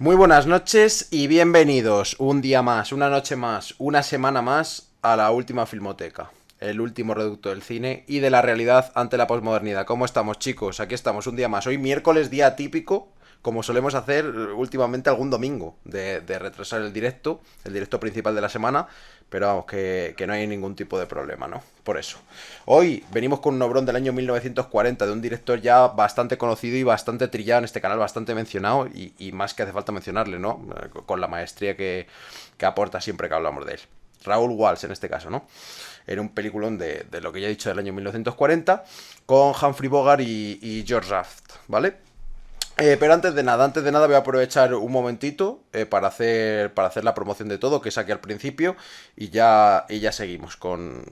Muy buenas noches y bienvenidos un día más, una noche más, una semana más a la última filmoteca, el último reducto del cine y de la realidad ante la posmodernidad. ¿Cómo estamos, chicos? Aquí estamos un día más. Hoy miércoles, día típico, como solemos hacer últimamente algún domingo, de retrasar el directo principal de la semana, pero vamos, que no hay ningún tipo de problema, ¿no? Por eso. Hoy venimos con un obrón del año 1940 de un director ya bastante conocido y bastante trillado en este canal, bastante mencionado y más que hace falta mencionarle, ¿no? Con la maestría que aporta siempre que hablamos de él. Raúl Walsh en este caso, ¿no? Era un peliculón de lo que ya he dicho del año 1940 con Humphrey Bogart y George Raft, ¿vale? Pero antes de nada voy a aprovechar un momentito para hacer la promoción de todo que saqué al principio y ya seguimos con...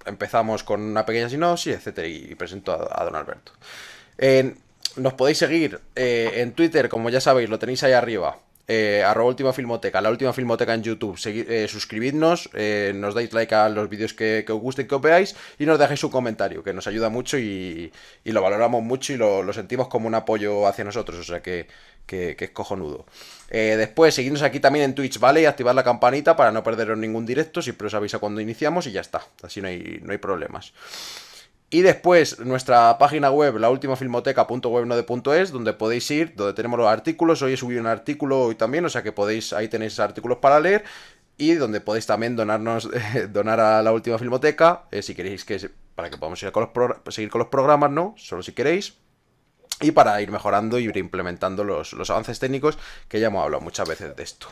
Empezamos con una pequeña sinopsis, etcétera, y presento a don Alberto. Eh, Nos podéis seguir en Twitter, como ya sabéis, lo tenéis ahí arriba. Arroba Última Filmoteca, la Última Filmoteca en YouTube. Suscribidnos, nos dais like a los vídeos que os gusten, que os veáis y nos dejáis un comentario, que nos ayuda mucho y lo valoramos mucho y lo sentimos como un apoyo hacia nosotros, o sea que es cojonudo. Después, seguidnos aquí también en Twitch, ¿vale? Y activad la campanita para no perderos ningún directo, siempre os avisa cuando iniciamos y ya está, así no hay problemas. Y después nuestra página web, laultimafilmoteca.webnode.es, donde podéis ir, donde tenemos los artículos. Hoy he subido un artículo hoy también, o sea que podéis, ahí tenéis artículos para leer. Y donde podéis también donar a la última filmoteca, si queréis para que podamos seguir con los programas, ¿no? Solo si queréis. Y para ir mejorando y ir implementando los avances técnicos, que ya hemos hablado muchas veces de esto.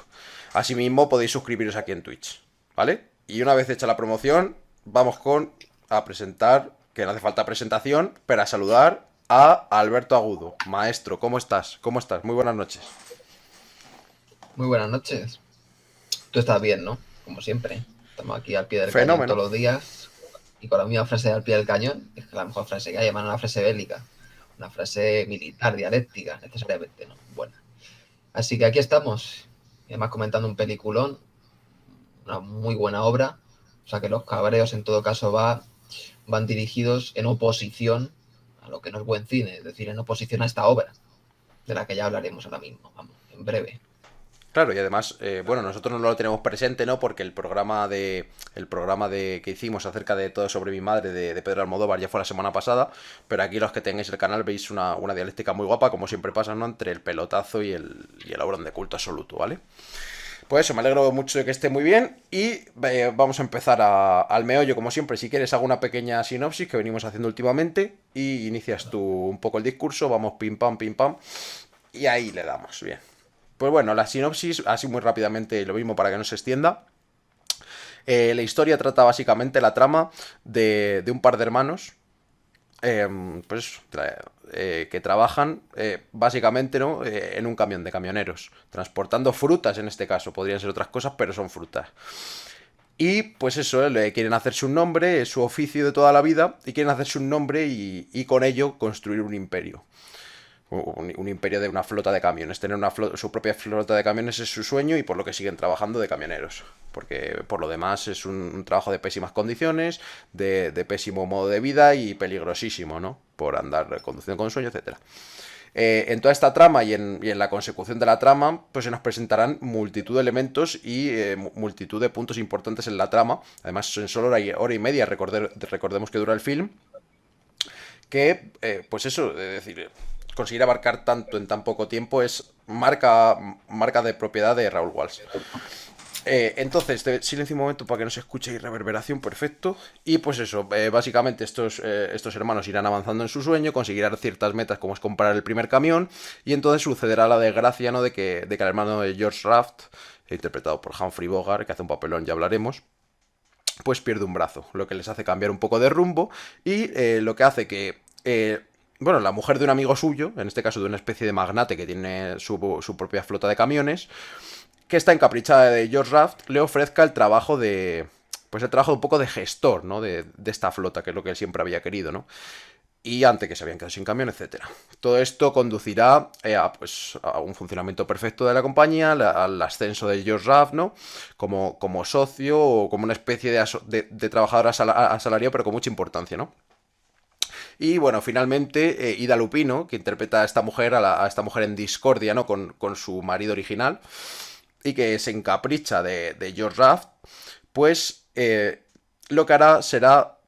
Asimismo, podéis suscribiros aquí en Twitch, ¿vale? Y una vez hecha la promoción, vamos a presentar, que no hace falta presentación, pero a saludar a Alberto Agudo. Maestro, ¿cómo estás? ¿Cómo estás? Muy buenas noches. Muy buenas noches. Tú estás bien, ¿no? Como siempre. Estamos aquí al pie del cañón Fenómeno. todos los días y con la misma frase de al pie del cañón. Es que la mejor frase que hay, además una frase bélica, una frase militar, dialéctica, necesariamente, ¿no? Buena. Así que aquí estamos, y además comentando un peliculón, una muy buena obra. O sea que los cabreos en todo caso van dirigidos en oposición a lo que no es buen cine, es decir, en oposición a esta obra, de la que ya hablaremos ahora mismo, vamos, en breve. Claro, y además, bueno, nosotros no lo tenemos presente, ¿no? Porque el programa de que hicimos acerca de Todo sobre mi madre de Pedro Almodóvar ya fue la semana pasada, pero aquí los que tengáis el canal veis una dialéctica muy guapa, como siempre pasa, ¿no? Entre el pelotazo y el obrón de culto absoluto, ¿vale? Pues eso, me alegro mucho de que esté muy bien y vamos a empezar al meollo, como siempre. Si quieres, hago una pequeña sinopsis que venimos haciendo últimamente y inicias tú un poco el discurso, vamos pim pam, y ahí le damos, bien. Pues bueno, la sinopsis, así muy rápidamente, lo mismo para que no se extienda. La historia trata básicamente la trama de un par de hermanos, pues que trabajan básicamente, ¿no? En un camión de camioneros, transportando frutas en este caso, podrían ser otras cosas, pero son frutas. Y pues eso, le quieren hacerse un nombre, es su oficio de toda la vida, y quieren hacerse un nombre y con ello construir un imperio. Un imperio de una flota de camiones. Tener su propia flota de camiones es su sueño y por lo que siguen trabajando de camioneros. Porque por lo demás es un trabajo de pésimas condiciones, de pésimo modo de vida y peligrosísimo, ¿no? Por andar conduciendo con sueño, etcétera. En toda esta trama y en la consecución de la trama, pues se nos presentarán multitud de elementos y multitud de puntos importantes en la trama. Además, en solo hora y media, recordemos que dura el film, que, pues eso, es decir, conseguir abarcar tanto en tan poco tiempo es marca de propiedad de Raúl Walsh. Entonces, silencio un momento para que no se escuche y reverberación, perfecto. Y pues eso, básicamente estos hermanos irán avanzando en su sueño, conseguirán ciertas metas como es comprar el primer camión, y entonces sucederá la desgracia, ¿no? De que el hermano de George Raft, interpretado por Humphrey Bogart, que hace un papelón, ya hablaremos, pues pierde un brazo, lo que les hace cambiar un poco de rumbo y lo que hace que... bueno, la mujer de un amigo suyo, en este caso de una especie de magnate que tiene su propia flota de camiones, que está encaprichada de George Raft, le ofrezca el trabajo de... Pues el trabajo un poco de gestor, ¿no? De esta flota, que es lo que él siempre había querido, ¿no? Y antes que se habían quedado sin camión, etcétera. Todo esto conducirá a un funcionamiento perfecto de la compañía, al ascenso de George Raft, ¿no? Como socio o como una especie de trabajador asalariado, pero con mucha importancia, ¿no? Y bueno, finalmente Ida Lupino, que interpreta a esta mujer, a esta mujer en discordia, ¿no? Con su marido original, y que se encapricha de George Raft, pues lo que hará será...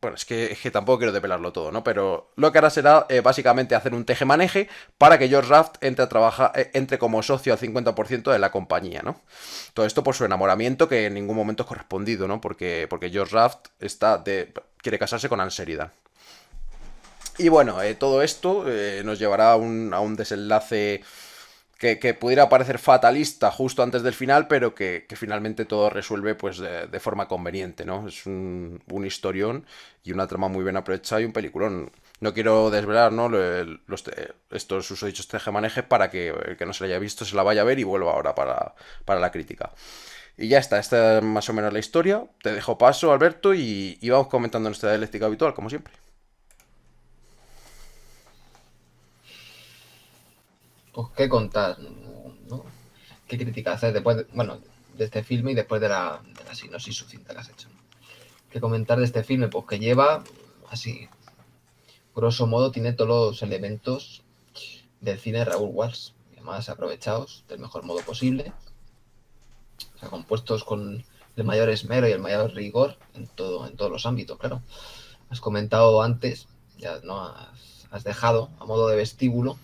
Bueno, es que tampoco quiero depelarlo todo, ¿no? Pero lo que hará será básicamente hacer un tejemaneje para que George Raft entre a trabajar, entre como socio al 50% de la compañía, ¿no? Todo esto por su enamoramiento que en ningún momento es correspondido, ¿no? Porque George Raft quiere casarse con Anne Sheridan. Y bueno, todo esto nos llevará a un desenlace que pudiera parecer fatalista justo antes del final, pero que finalmente todo resuelve pues de forma conveniente, ¿no? Es un historión y una trama muy bien aprovechada y un peliculón. No quiero desvelar, ¿no? Estos susodichos tejemanejes para que el que no se la haya visto se la vaya a ver y vuelva ahora para la crítica. Y ya está, esta es más o menos la historia. Te dejo paso, Alberto, y vamos comentando nuestra dialéctica habitual, como siempre. Pues qué contar, ¿no? ¿Qué crítica hacer después bueno, de este filme y después de la sinopsis sucinta que has hecho? ¿Qué comentar de este filme? Pues que lleva, así, grosso modo, tiene todos los elementos del cine de Raúl Walsh, además aprovechados del mejor modo posible, o sea, compuestos con el mayor esmero y el mayor rigor en todos los ámbitos, claro. Has comentado antes, ya no has dejado a modo de vestíbulo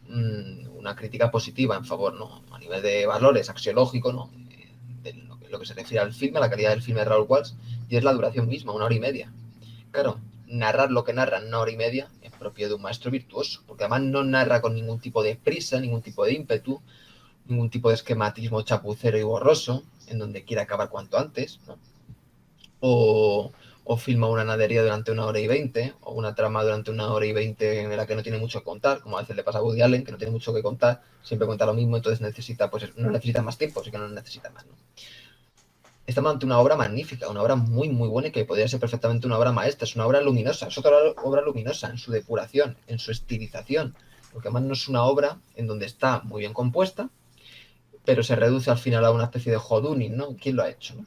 una crítica positiva en favor, ¿no? A nivel de valores axiológicos, ¿no? De lo que se refiere al filme, a la calidad del filme de Raúl Walsh, y es la duración misma, 1 hora y media. Claro, narrar lo que narra en 1 hora y media es propio de un maestro virtuoso, porque además no narra con ningún tipo de prisa, ningún tipo de ímpetu, ningún tipo de esquematismo chapucero y borroso, en donde quiere acabar cuanto antes, ¿no? O, o filma una nadería durante 1 hora y 20, o una trama durante 1 hora y 20 en la que no tiene mucho que contar, como a veces le pasa a Woody Allen, que no tiene mucho que contar, siempre cuenta lo mismo, entonces necesita, pues no necesita más tiempo, así que no necesita más, ¿no? Estamos ante una obra magnífica, una obra muy, muy buena y que podría ser perfectamente una obra maestra. Es una obra luminosa, es otra obra luminosa en su depuración, en su estilización, porque además no es una obra en donde está muy bien compuesta, pero se reduce al final a una especie de houdini, ¿no? ¿Quién lo ha hecho? ¿No?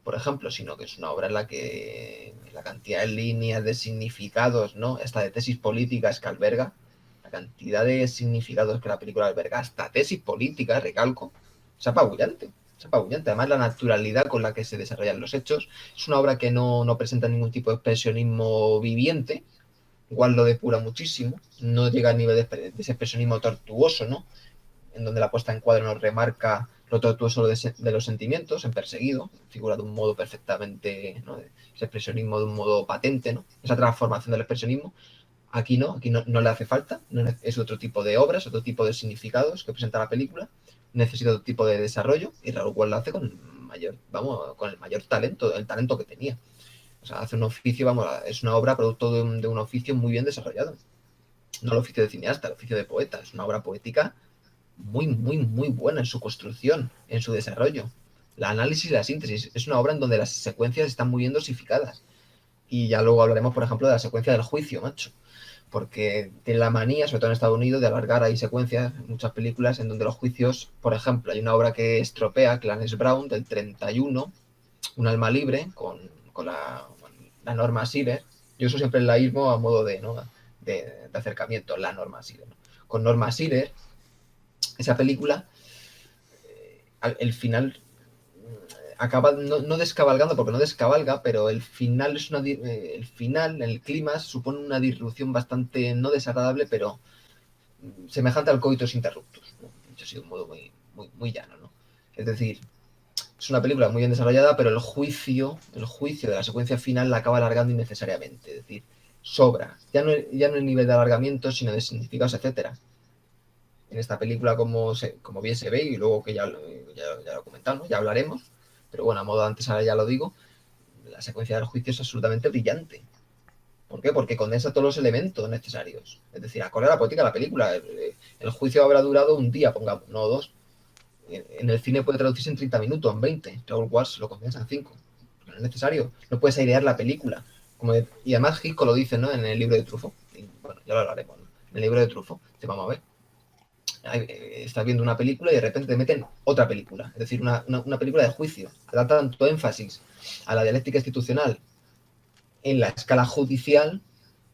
Por ejemplo, sino que es una obra en la que la cantidad de líneas, de significados, ¿no? Hasta de tesis políticas que alberga, la cantidad de significados que la película alberga, hasta tesis políticas, recalco, es apabullante. Es apabullante. Además, la naturalidad con la que se desarrollan los hechos. Es una obra que no presenta ningún tipo de expresionismo viviente, igual lo depura muchísimo, no llega al nivel de ese expresionismo tortuoso, ¿no? En donde la puesta en cuadro nos remarca lo tortuoso de los sentimientos, en Perseguido, figura de un modo perfectamente, ¿no? Ese expresionismo de un modo patente, ¿no? Esa transformación del expresionismo. Aquí no le hace falta, es otro tipo de obras, otro tipo de significados que presenta la película, necesita otro tipo de desarrollo y Raúl Walsh lo hace con el mayor talento, el talento que tenía. O sea, hace un oficio, es una obra producto de un oficio muy bien desarrollado. No el oficio de cineasta, el oficio de poeta. Es una obra poética muy, muy, muy buena en su construcción, en su desarrollo. La análisis y la síntesis. Es una obra en donde las secuencias están muy bien dosificadas. Y ya luego hablaremos, por ejemplo, de la secuencia del juicio, macho. Porque tiene la manía, sobre todo en Estados Unidos, de alargar ahí secuencias en muchas películas en donde los juicios, por ejemplo, hay una obra que estropea, Clarence Brown, del 31, Un alma libre, con la Norma Sealer. Yo uso siempre el laísmo a modo de, ¿no? de acercamiento, la Norma Sealer, ¿no? Con Norma Sealer, esa película, el final acaba no descabalgando, porque no descabalga, pero el final el final, el clima supone una disrupción bastante no desagradable, pero semejante al coitus interruptus, ¿no? Dicho así de un modo muy, muy, muy llano, ¿no? Es decir, es una película muy bien desarrollada, pero el juicio de la secuencia final la acaba alargando innecesariamente, es decir, sobra, ya no el nivel de alargamiento, sino de significados, etcétera. En esta película, como bien se ve, y luego que ya lo he comentado, ¿no? Ya hablaremos, pero bueno, a modo de antes ahora ya lo digo, la secuencia del juicio es absolutamente brillante. ¿Por qué? Porque condensa todos los elementos necesarios. Es decir, acorde a la poética de la película. El juicio habrá durado un día, pongamos, no dos. En el cine puede traducirse en 30 minutos, en 20. Raúl Walsh lo condensa en 5. No es necesario. No puedes airear la película. Y además Hitchcock lo dice, ¿no? En el libro de Truffaut. Bueno, ya lo hablaremos, ¿no? En el libro de Truffaut. Te vamos a ver. Estás viendo una película y de repente te meten otra película. Es decir, una película de juicio. Te da tanto énfasis a la dialéctica institucional en la escala judicial,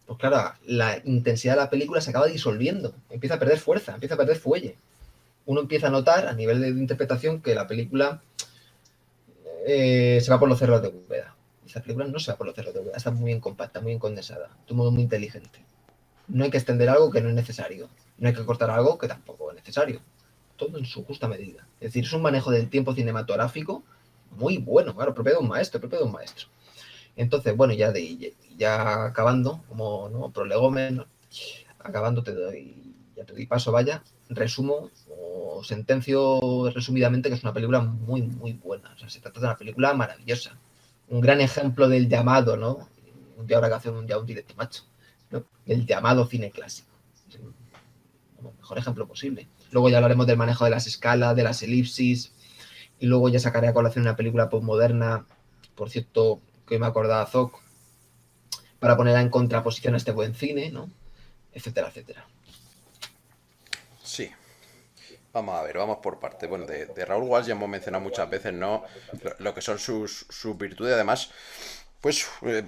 pues claro, la intensidad de la película se acaba disolviendo, empieza a perder fuerza, empieza a perder fuelle. Uno empieza a notar a nivel de interpretación que la película se va por los cerros de Úbeda. Esta película no se va por los cerros de Úbeda, está muy bien compacta, muy bien condensada, de un modo muy inteligente. No hay que extender algo que no es necesario, no hay que cortar algo que tampoco es necesario. Todo en su justa medida. Es decir, es un manejo del tiempo cinematográfico muy bueno, claro, propio de un maestro, propio de un maestro. Entonces, bueno, ya acabando, como no, prolegómen, ¿no? Acabando ya te doy paso, vaya, resumo o sentencio resumidamente que es una película muy, muy buena. O sea, se trata de una película maravillosa. Un gran ejemplo del llamado, ¿no? Un día habrá que hacer un directo, macho, ¿no? El llamado cine clásico. Es el mejor ejemplo posible. Luego ya hablaremos del manejo de las escalas, de las elipsis, y luego ya sacaré a colación una película postmoderna, por cierto, que me acordaba Zoc, para ponerla en contraposición a este buen cine, ¿no? Etcétera, etcétera. Sí. Vamos a ver, vamos por parte. Bueno, de Raúl Walsh ya hemos mencionado muchas veces, ¿no? Lo que son sus virtudes, además, pues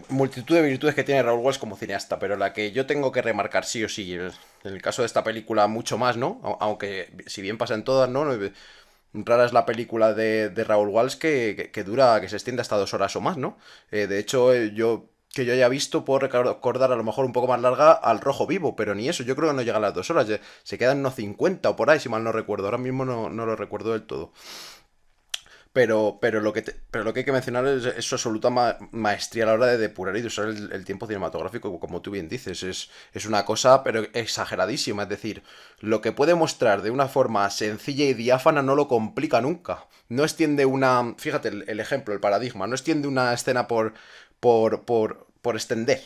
multitud de virtudes que tiene Raúl Walsh como cineasta, pero la que yo tengo que remarcar sí o sí, en el caso de esta película mucho más, ¿no? Aunque si bien pasa en todas, ¿no? Rara es la película de Raúl Walsh que dura, que se extiende hasta 2 horas o más, ¿no? De hecho, que yo haya visto, puedo recordar a lo mejor un poco más larga Al Rojo Vivo, pero ni eso, yo creo que no llega a las 2 horas, se quedan unos 50 o por ahí, si mal no recuerdo, ahora mismo no lo recuerdo del todo. Pero lo que hay que mencionar es su absoluta maestría a la hora de depurar y de usar el tiempo cinematográfico, como tú bien dices. Es una cosa, pero exageradísima. Es decir, lo que puede mostrar de una forma sencilla y diáfana no lo complica nunca. No extiende una. Fíjate el ejemplo, el paradigma. No extiende una escena por extender.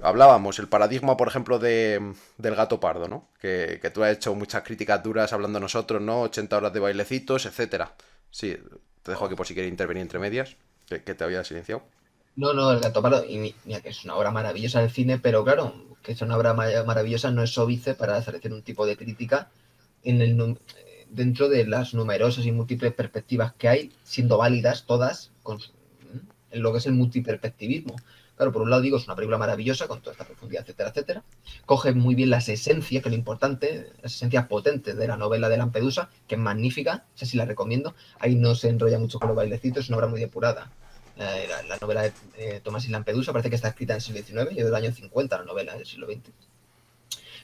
Hablábamos, el paradigma, por ejemplo, del gato pardo, ¿no? Que tú has hecho muchas críticas duras hablando nosotros, ¿no? 80 horas de bailecitos, etcétera. Sí, te dejo aquí por si quieres intervenir entre medias, que te había silenciado. No, no, El Gato Pardo, y mira que es una obra maravillosa del cine, pero claro, que es una obra maravillosa no es óbice para establecer un tipo de crítica dentro de las numerosas y múltiples perspectivas que hay, siendo válidas todas, en lo que es el multiperspectivismo. Claro, por un lado digo, es una película maravillosa, con toda esta profundidad, etcétera, etcétera. Coge muy bien las esencias, que es lo importante, las esencias potentes de la novela de Lampedusa, que es magnífica, esa sí la recomiendo. Ahí no se enrolla mucho con los bailecitos, es una obra muy depurada. La novela de Tomás y Lampedusa parece que está escrita en el siglo XIX, y del año 50 la novela del siglo XX.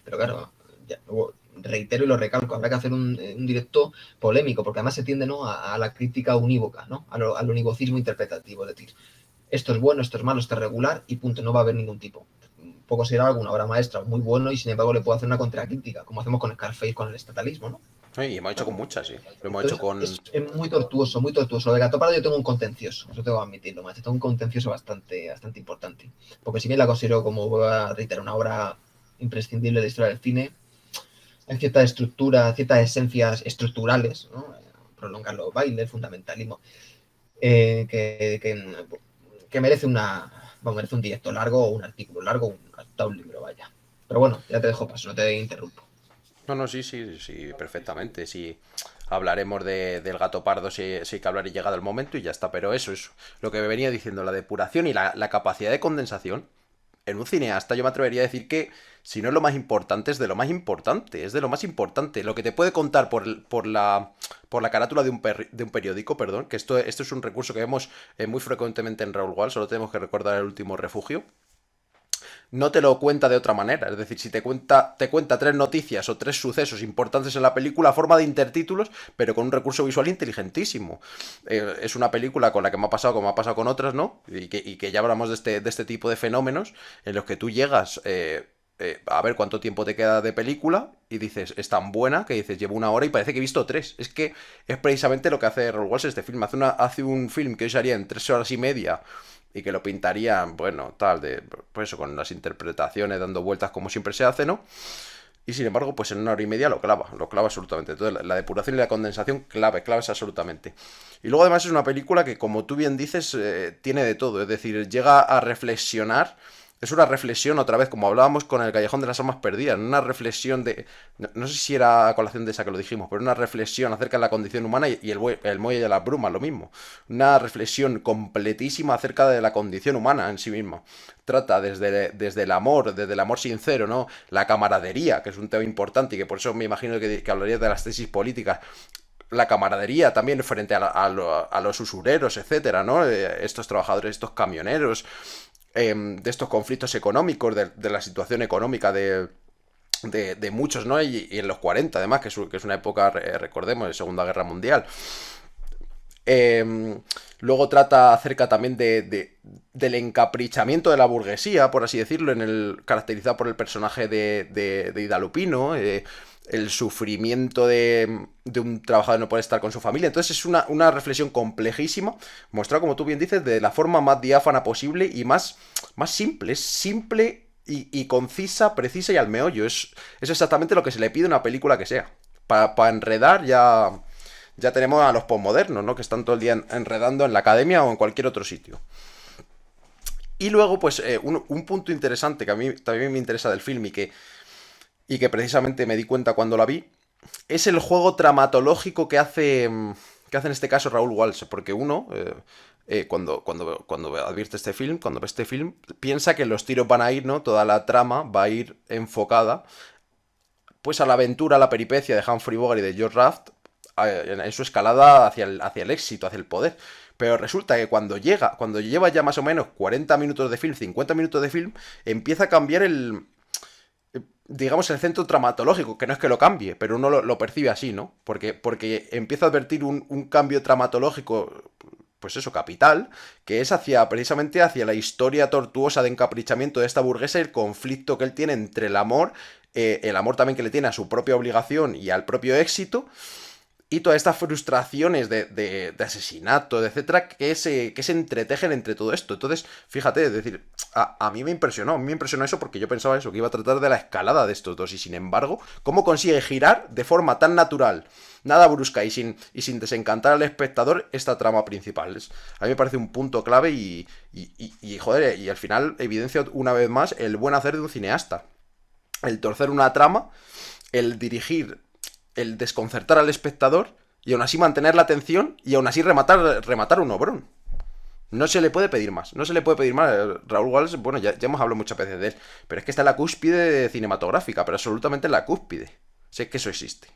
Pero claro, luego reitero y lo recalco, habrá que hacer un directo polémico, porque además se tiende, ¿no?, a la crítica unívoca, ¿no?, al univocismo interpretativo, es decir, esto es bueno, esto es malo, esto es regular y punto, no va a haber ningún tipo. Poco será alguna obra maestra muy bueno y sin embargo le puedo hacer una contracrítica, como hacemos con Scarface, con el estatalismo, ¿no? Y hemos hecho con muchas, sí. Lo hemos hecho Entonces, con. es muy tortuoso, muy tortuoso. Lo de Gato Pardo yo tengo un contencioso, eso tengo que admitirlo, macho. Tengo un contencioso bastante importante. Porque si bien la considero, como voy a reiterar, una obra imprescindible de la historia del cine, hay cierta estructura, ciertas esencias estructurales, ¿no? Prolongar los bailes, el fundamentalismo, que merece merece un directo largo o un artículo largo, hasta un libro, vaya. Pero bueno, ya te dejo paso, no te interrumpo. No, sí, sí, sí, perfectamente. Sí, hablaremos del gato pardo si hay que hablar y llegado el momento y ya está. Pero eso es lo que me venía diciendo, la depuración y la capacidad de condensación. En un cineasta yo me atrevería a decir que si no es lo más importante, es de lo más importante, es de lo más importante. Lo que te puede contar por la carátula de un periódico, perdón, que esto es un recurso que vemos muy frecuentemente en Raúl Wall, solo tenemos que recordar el último refugio. No te lo cuenta de otra manera. Es decir, si te cuenta 3 noticias o 3 sucesos importantes en la película a forma de intertítulos, pero con un recurso visual inteligentísimo. Es una película con la que me ha pasado como me ha pasado con otras, ¿no? Y que ya hablamos de este tipo de fenómenos en los que tú llegas a ver cuánto tiempo te queda de película y dices, es tan buena que dices, llevo 1 hora y parece que he visto 3. Es que es precisamente lo que hace Raoul Walsh este film. Hace un film que hoy se haría en 3 horas y media y que lo pintarían, bueno, pues eso, con las interpretaciones dando vueltas como siempre se hace, ¿no? Y sin embargo, pues en 1 hora y media lo clava absolutamente. Entonces, la depuración y la condensación, claves absolutamente. Y luego además es una película que, como tú bien dices, tiene de todo. Es decir, llega a reflexionar. es una reflexión, otra vez, como hablábamos con el Callejón de las Almas Perdidas, una reflexión de... No sé si era a colación de esa que lo dijimos, pero una reflexión acerca de la condición humana y el muelle de las brumas, lo mismo. Una reflexión completísima acerca de la condición humana en sí misma. Trata desde el amor sincero, ¿no? La camaradería, que es un tema importante y que por eso me imagino que hablaría de las tesis políticas, la camaradería también frente a los usureros, etcétera, ¿no? Estos trabajadores, estos camioneros, de estos conflictos económicos, de la situación económica de muchos, ¿no? Y en los 40, además, que es una época, recordemos, de Segunda Guerra Mundial. Luego trata acerca también del encaprichamiento de la burguesía, por así decirlo, caracterizado por el personaje de Ida Lupino, el sufrimiento de un trabajador no poder estar con su familia. Entonces es una reflexión complejísima, mostrada, como tú bien dices, de la forma más diáfana posible y más simple. Es simple y concisa, precisa y al meollo. Es exactamente lo que se le pide a una película que sea. Para enredar ya tenemos a los posmodernos, ¿no? Que están todo el día enredando en la academia o en cualquier otro sitio. Y luego, pues, un punto interesante que a mí también me interesa del film y que precisamente me di cuenta cuando la vi, es el juego dramatológico que hace en este caso Raúl Walsh, porque uno, cuando advierte este film, cuando ve este film, piensa que los tiros van a ir, ¿no? Toda la trama va a ir enfocada, pues, a la aventura, a la peripecia de Humphrey Bogart y de George Raft, en su escalada hacia el éxito, hacia el poder. Pero resulta que cuando lleva ya más o menos 40 minutos de film, 50 minutos de film, empieza a cambiar digamos, el centro dramatológico, que no es que lo cambie, pero uno lo percibe así, ¿no? Porque empieza a advertir un cambio dramatológico, pues eso, capital, que es precisamente hacia la historia tortuosa de encaprichamiento de esta burguesa y el conflicto que él tiene entre el amor también que le tiene a su propia obligación y al propio éxito, y todas estas frustraciones de asesinato, etcétera, que se entretejen entre todo esto. Entonces, fíjate, es decir, a mí me impresionó eso porque yo pensaba eso, que iba a tratar de la escalada de estos dos, y sin embargo, ¿cómo consigue girar de forma tan natural, nada brusca y sin desencantar al espectador esta trama principal? A mí me parece un punto clave joder, y al final evidencia una vez más el buen hacer de un cineasta. El torcer una trama, el dirigir, el desconcertar al espectador y aún así mantener la atención y aún así rematar un obrón. No se le puede pedir más. No se le puede pedir más. Raúl Walsh, bueno, ya hemos hablado muchas veces de él, pero es que está en la cúspide cinematográfica, pero absolutamente en la cúspide. Sé que eso existe.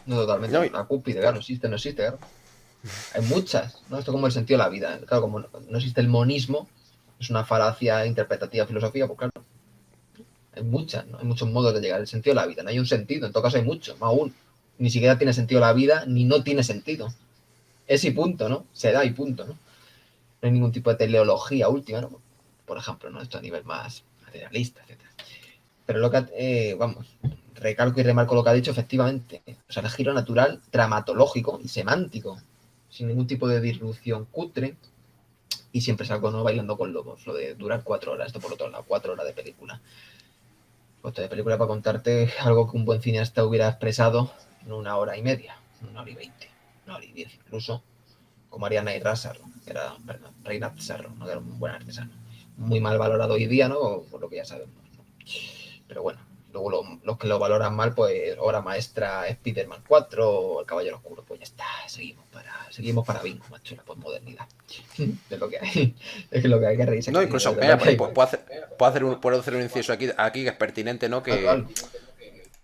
No, totalmente. No, La cúspide, claro, no existe, claro. Hay muchas, ¿no? Esto como el sentido de la vida. Claro, como no existe el monismo, es una falacia interpretativa filosófica, pues claro. Hay muchas, ¿no? Hay muchos modos de llegar al sentido de la vida. No hay un sentido, en todo caso hay muchos, más aún. Ni siquiera tiene sentido la vida, ni no tiene sentido. Es y punto, ¿no? Se da y punto, ¿no? No hay ningún tipo de teleología última, ¿no? Por ejemplo, ¿no? Esto a nivel más materialista, etc. Pero lo que, recalco y remarco lo que ha dicho, efectivamente. O sea, el giro natural, dramatológico y semántico, sin ningún tipo de disrupción cutre, y siempre salgo, ¿no? Bailando con lobos, lo de durar 4 horas, esto por otro lado, 4 horas de película. Coste de película para contarte algo que un buen cineasta hubiera expresado en 1 hora y media, 1 hora y 20, 1 hora y 10 incluso, como haría Neil Serro, que era Reinhard Serro, ¿no? Que era un buen artesano. Muy mal valorado hoy día, ¿no? Por lo que ya sabemos, ¿no? Pero bueno, luego los que lo valoran mal, pues obra maestra Spider-Man 4 o El Caballero Oscuro, pues ya está, seguimos para bingo, macho, la posmodernidad. Es lo que hay. Es lo que hay que reírse. No, incluso, puedo hacer un inciso aquí que es pertinente, ¿no? Que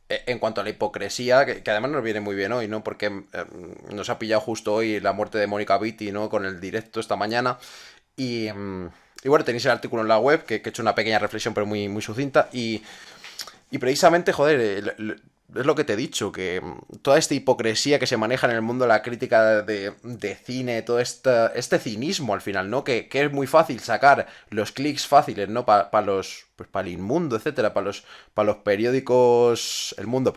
en cuanto a la hipocresía, que además nos viene muy bien hoy, ¿no? Porque nos ha pillado justo hoy la muerte de Mónica Vitti, ¿no? Con el directo esta mañana. Y bueno, tenéis el artículo en la web, que he hecho una pequeña reflexión, pero muy, muy sucinta. Y precisamente, joder, es lo que te he dicho, que toda esta hipocresía que se maneja en el mundo de la crítica de cine, todo este cinismo al final, ¿no? Que es muy fácil sacar los clics fáciles, ¿no? Para el Inmundo, etcétera, para los periódicos... El Mundo.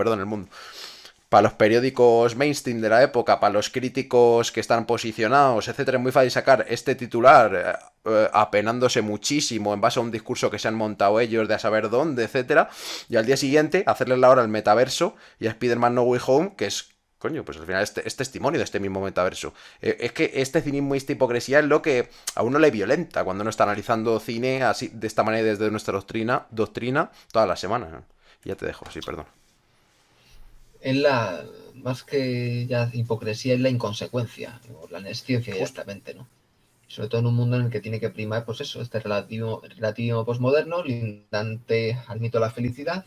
Para los periódicos mainstream de la época, para los críticos que están posicionados, etcétera, es muy fácil sacar este titular apenándose muchísimo en base a un discurso que se han montado ellos de a saber dónde, etcétera, y al día siguiente hacerle la hora al metaverso y a Spider-Man No Way Home, que es Coño, pues al final es testimonio de este mismo metaverso. Es que este cinismo y esta hipocresía es lo que a uno le violenta cuando uno está analizando cine así, de esta manera desde nuestra doctrina todas las semanas, ¿no? Ya te dejo, sí, perdón. Es más que ya hipocresía, es la inconsecuencia, o la nesciencia Justo. directamente, ¿no? Sobre todo en un mundo en el que tiene que primar, pues eso, este relativo posmoderno, lindante al mito de la felicidad,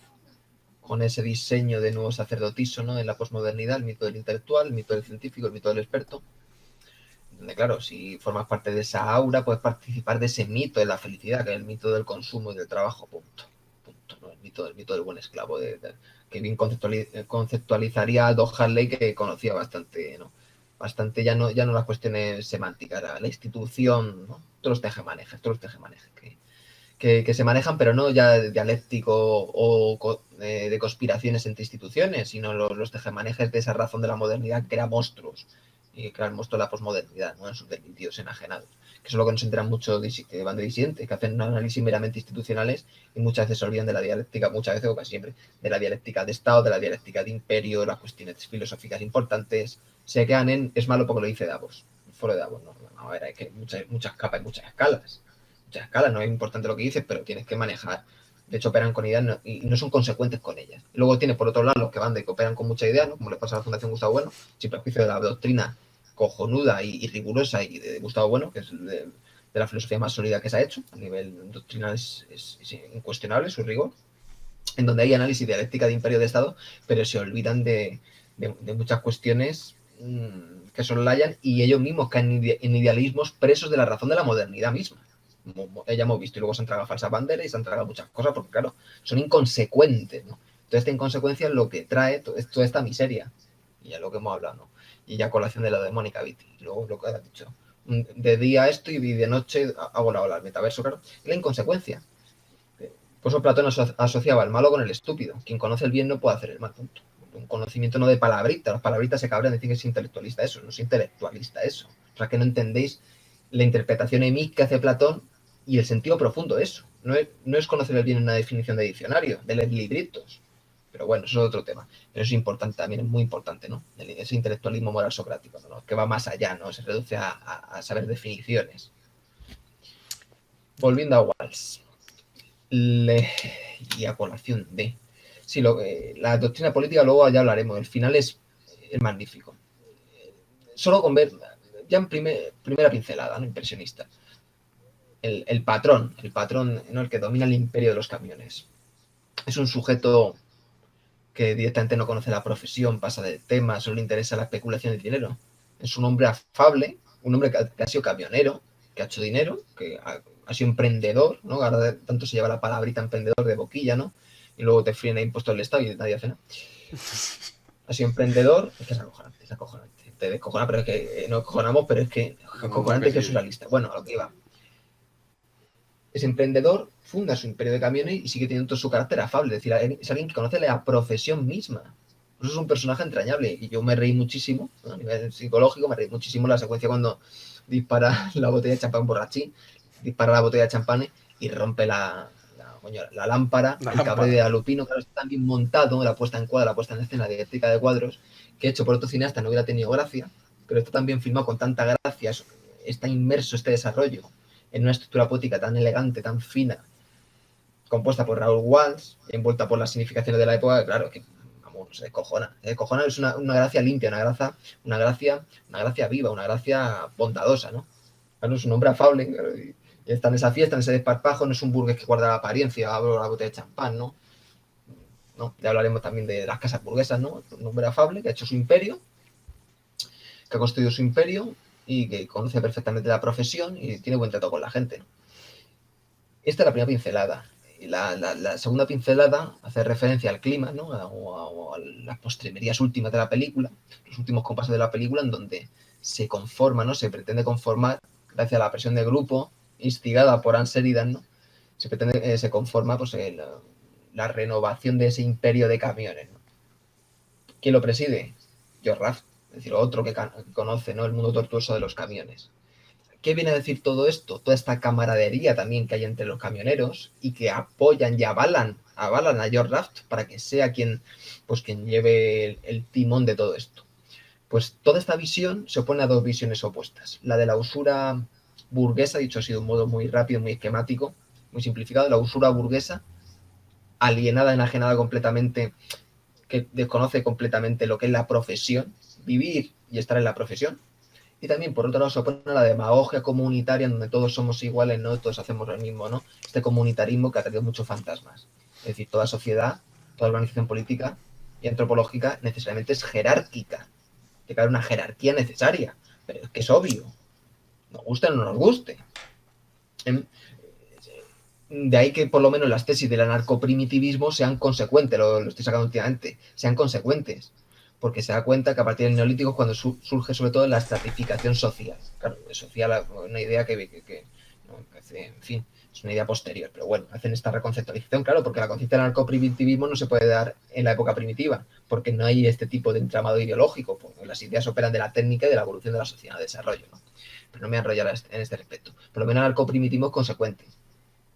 con ese diseño de nuevo sacerdotiso, ¿no? En la posmodernidad, el mito del intelectual, el mito del científico, el mito del experto, donde claro, si formas parte de esa aura, puedes participar de ese mito de la felicidad, que es el mito del consumo y del trabajo, punto. Punto, ¿no? El mito del buen esclavo, que bien conceptualizaría Aldous Huxley, que conocía bastante, ¿no? Bastante, ya no las cuestiones semánticas, la institución, ¿no? Todos los tejemanejes que se manejan, pero no ya dialéctico o de conspiraciones entre instituciones, sino los tejemanejes de esa razón de la modernidad que crea monstruos y crea el monstruo de la posmodernidad, ¿no? En sus delirios enajenados. Que eso es lo que nos enteran mucho de bandas disidentes, que hacen un análisis meramente institucionales y muchas veces se olvidan de la dialéctica, muchas veces o casi siempre, de la dialéctica de Estado, de la dialéctica de imperio, las cuestiones filosóficas importantes, se quedan en, es malo porque lo dice Davos, el foro de Davos, no, a ver, hay que muchas capas y muchas escalas. Muchas escalas, no es importante lo que dices, pero tienes que manejar. De hecho, operan con ideas y no son consecuentes con ellas. Y luego tiene, por otro lado, los que van de que operan con mucha idea, ¿no? Como le pasa a la Fundación Gustavo Bueno, sin prejuicio de la doctrina cojonuda y rigurosa y de Gustavo Bueno, que es de la filosofía más sólida que se ha hecho. A nivel doctrinal es incuestionable su rigor, en donde hay análisis dialéctica de imperio de Estado, pero se olvidan de muchas cuestiones que soslayan y ellos mismos caen en idealismos presos de la razón de la modernidad misma. Ya hemos visto, y luego se han tragado falsas banderas y se han tragado muchas cosas porque, claro, son inconsecuentes, ¿no? Toda esta inconsecuencia es lo que trae toda esta miseria, y ya lo que hemos hablado, ¿no? Y ya colación de lo de Mónica Vitti, y luego lo que has dicho, de día esto y de noche hago la ola al metaverso, claro, es la inconsecuencia. Por eso Platón asociaba el malo con el estúpido. Quien conoce el bien no puede hacer el mal, punto. Un conocimiento no de palabritas. Las palabritas se cabrean, decir que es intelectualista eso. No es intelectualista eso. O sea, que no entendéis la interpretación emig que hace Platón y el sentido profundo de eso. No es conocer el bien en una definición de diccionario, de leer libritos. Pero bueno, eso es otro tema. Pero es importante también, es muy importante, ¿no? Ese intelectualismo moral socrático, ¿no? Que va más allá, ¿no? Se reduce a saber definiciones. Volviendo a Walls. Y a colación de. Sí, la doctrina política luego ya hablaremos. El final es magnífico. Solo con ver, ya en primera pincelada, ¿no? Impresionista. El patrón, ¿no? El que domina el imperio de los camiones. Es un sujeto que directamente no conoce la profesión, pasa de tema, solo le interesa la especulación del dinero. Es un hombre afable, un hombre que ha sido camionero, que ha hecho dinero, que ha sido emprendedor, ¿no? Ahora tanto se lleva la palabrita emprendedor de boquilla, ¿no? Y luego te fríen a impuestos del Estado y nadie hace nada. Ha sido emprendedor, es que es acojonante, es acojonante. Te descojona, pero es que nos acojonamos, pero es que acojonante que es una lista. Bueno, a lo que iba. Es emprendedor, funda su imperio de camiones y sigue teniendo todo su carácter afable. Es decir, es alguien que conoce la profesión misma. Eso es un personaje entrañable. Y yo me reí muchísimo, ¿no? A nivel psicológico, me reí muchísimo la secuencia cuando dispara la botella de champán borrachín, dispara la botella de champán y rompe la lámpara, el cabreo de Alupino, claro, está tan bien montado, la puesta en cuadro, la puesta en escena, la didáctica de cuadros, que hecho por otro cineasta no hubiera tenido gracia, pero está tan bien filmado con tanta gracia, está inmerso este desarrollo en una estructura poética tan elegante, tan fina, compuesta por Raúl Walsh, envuelta por las significaciones de la época, claro, que vamos, se descojona. Se descojona, es una gracia limpia, una gracia viva, una gracia bondadosa, ¿no? Claro, es un hombre afable, claro, y está en esa fiesta, en ese desparpajo, no es un burgués que guarda la apariencia, abro la botella de champán, ¿no? ¿No? Ya hablaremos también de las casas burguesas, ¿no? Un hombre afable que ha hecho su imperio, que ha construido su imperio y que conoce perfectamente la profesión y tiene buen trato con la gente, ¿no? Esta es la primera pincelada. Y la segunda pincelada hace referencia al clima, ¿no? A las postrimerías últimas de la película, los últimos compases de la película, en donde se conforma, ¿no? Se pretende conformar, gracias a la presión de grupo, instigada por Anne Sheridan, ¿no? Se conforma pues, la renovación de ese imperio de camiones, ¿no? ¿Quién lo preside? George Raft, es decir, otro que conoce, ¿no? El mundo tortuoso de los camiones. ¿Qué viene a decir todo esto? Toda esta camaradería también que hay entre los camioneros y que apoyan y avalan a George Raft para que sea quien lleve el timón de todo esto. Pues toda esta visión se opone a dos visiones opuestas. La de la usura burguesa, dicho así de un modo muy rápido, muy esquemático, muy simplificado, la usura burguesa, alienada, enajenada completamente, que desconoce completamente lo que es la profesión, vivir y estar en la profesión. Y también, por otro lado, se opone a la demagogia comunitaria, en donde todos somos iguales, ¿no? Todos hacemos lo mismo, ¿no? Este comunitarismo que ha traído muchos fantasmas. Es decir, toda sociedad, toda organización política y antropológica necesariamente es jerárquica. Tiene que haber una jerarquía necesaria. Pero es que es obvio. Nos guste o no nos guste. De ahí que por lo menos las tesis del anarcoprimitivismo sean consecuentes, lo estoy sacando últimamente, sean consecuentes. Porque se da cuenta que a partir del neolítico es cuando surge sobre todo la estratificación social. Claro, social, una idea que no, en fin, es una idea posterior, pero bueno, hacen esta reconceptualización, claro, porque la concepción del anarcoprimitivismo no se puede dar en la época primitiva, porque no hay este tipo de entramado ideológico, porque las ideas operan de la técnica y de la evolución de la sociedad de desarrollo, ¿no? Pero no me voy a enrollar en este respecto. Por lo menos el anarcoprimitivismo es consecuente.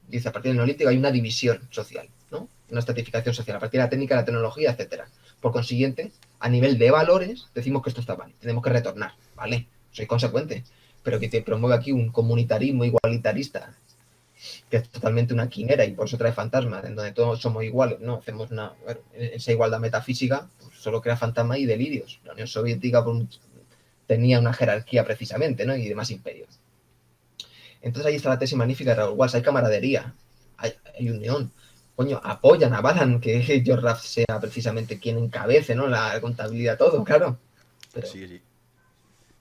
Dice, a partir del neolítico hay una división social, ¿no? Una estratificación social, a partir de la técnica, la tecnología, etcétera. Por consiguiente, a nivel de valores, decimos que esto está mal, tenemos que retornar, ¿vale? Soy consecuente, pero que te promueve aquí un comunitarismo igualitarista, que es totalmente una quimera y por eso trae fantasmas, en donde todos somos iguales, ¿no? Hacemos esa igualdad metafísica, pues solo crea fantasmas y delirios. La Unión Soviética tenía una jerarquía precisamente, ¿no? Y demás imperios. Entonces ahí está la tesis magnífica de Raúl Walsh, hay camaradería, hay unión. Coño, apoyan, avalan que George Raft sea precisamente quien encabece, ¿no? La contabilidad, todo, claro. Pero sí.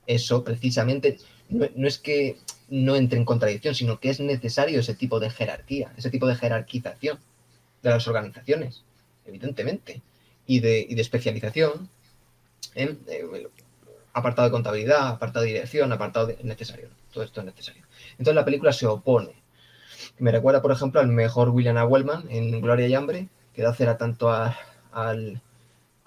eso precisamente no es que no entre en contradicción, sino que es necesario ese tipo de jerarquía, ese tipo de jerarquización de las organizaciones, evidentemente, y de especialización en apartado de contabilidad, apartado de dirección, apartado de necesario. Todo esto es necesario. Entonces la película se opone. Me recuerda, por ejemplo, al mejor William A. Wellman en Gloria y Hambre, que da cera tanto al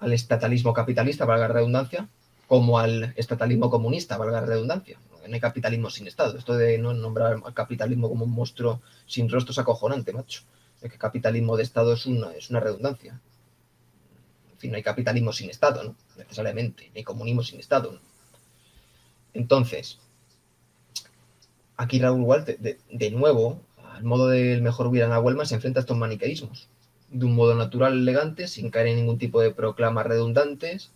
estatalismo capitalista, valga la redundancia, como al estatalismo comunista, valga la redundancia. No hay capitalismo sin Estado. Esto de no nombrar al capitalismo como un monstruo sin rostro es acojonante, macho. Es que capitalismo de Estado es una redundancia. En fin, no hay capitalismo sin Estado, ¿no? Necesariamente. Ni comunismo sin Estado, ¿no? Entonces, aquí Raúl Walsh, de nuevo, al modo del mejor William A. Wellman, se enfrenta a estos maniqueísmos. De un modo natural, elegante, sin caer en ningún tipo de proclamas redundantes,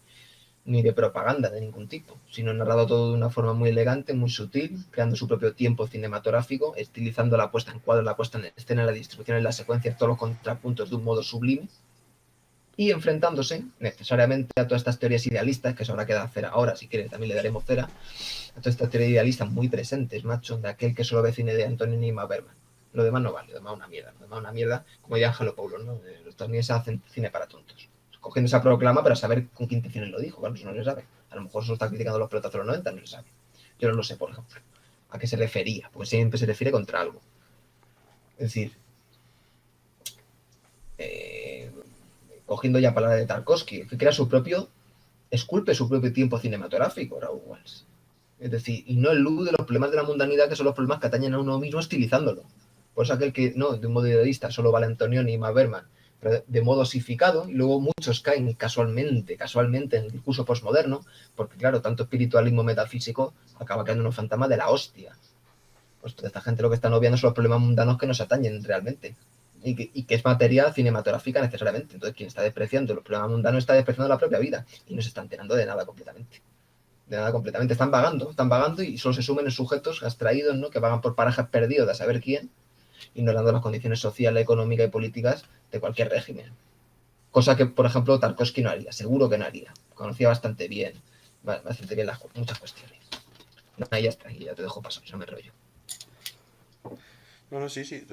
ni de propaganda de ningún tipo, sino narrado todo de una forma muy elegante, muy sutil, creando su propio tiempo cinematográfico, estilizando la puesta en cuadro, la puesta en escena, la distribución en las secuencias, todos los contrapuntos de un modo sublime, y enfrentándose necesariamente a todas estas teorías idealistas, que se habrá quedado cera ahora, si quieren también le daremos cera, a todas estas teorías idealistas muy presentes, macho, de aquel que solo ve cine de Antonin y Bergman. Lo demás no vale, lo demás es una mierda, lo demás es una mierda, como ya Ángelo Paulo, ¿no? Los estadounidenses hacen cine para tontos. Cogiendo esa proclama para saber con qué intenciones lo dijo, claro, eso no se sabe. A lo mejor solo está criticando los pelotazos de los 90, no se sabe. Yo no lo sé, por ejemplo. ¿A qué se refería? Porque siempre se refiere contra algo. Es decir, cogiendo ya palabras de Tarkovsky, que crea su propio, esculpe su propio tiempo cinematográfico, Raúl Walsh. Es decir, y no elude los problemas de la mundanidad, que son los problemas que atañen a uno mismo estilizándolo. Por eso aquel que, no, de un modo idealista, solo vale Antonioni y Max Bergman, pero de modo osificado, y luego muchos caen casualmente en el discurso postmoderno, porque claro, tanto espiritualismo metafísico acaba quedando unos fantasmas de la hostia. Pues toda esta gente lo que están obviando son los problemas mundanos que nos atañen realmente. Y que es materia cinematográfica necesariamente. Entonces, quien está despreciando los problemas mundanos está despreciando la propia vida y no se está enterando de nada completamente. De nada completamente. Están vagando y solo se sumen en sujetos abstraídos, ¿no? Que vagan por parajes perdidos de a saber quién, ignorando las condiciones sociales, económicas y políticas de cualquier régimen. Cosa que, por ejemplo, Tarkovsky no haría, seguro que no haría. Conocía bastante bien muchas cuestiones. No, ya está, y ya te dejo pasar, no me rollo. No, sí,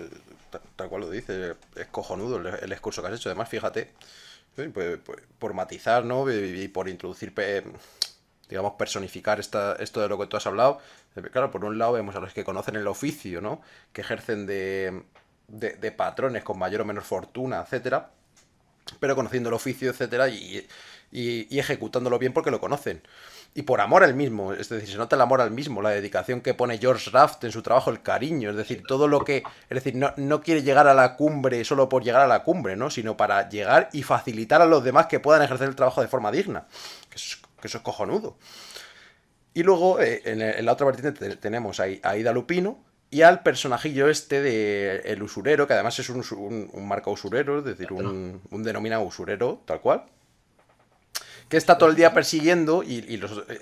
tal cual lo dices, es cojonudo el discurso que has hecho. Además, fíjate, pues, por matizar, ¿no? Y por introducir, digamos, personificar esto de lo que tú has hablado. Claro, por un lado vemos a los que conocen el oficio, ¿no? Que ejercen de patrones con mayor o menor fortuna, etcétera, pero conociendo el oficio, etcétera, y ejecutándolo bien porque lo conocen. Y por amor al mismo, es decir, se nota el amor al mismo, la dedicación que pone George Raft en su trabajo, el cariño, es decir, todo lo que... Es decir, no quiere llegar a la cumbre solo por llegar a la cumbre, ¿no? Sino para llegar y facilitar a los demás que puedan ejercer el trabajo de forma digna. que eso es cojonudo. Y luego, en la otra vertiente tenemos a Ida Lupino y al personajillo este de el usurero, que además es un marca usurero, es decir, un denominado usurero, tal cual, que está todo el día persiguiendo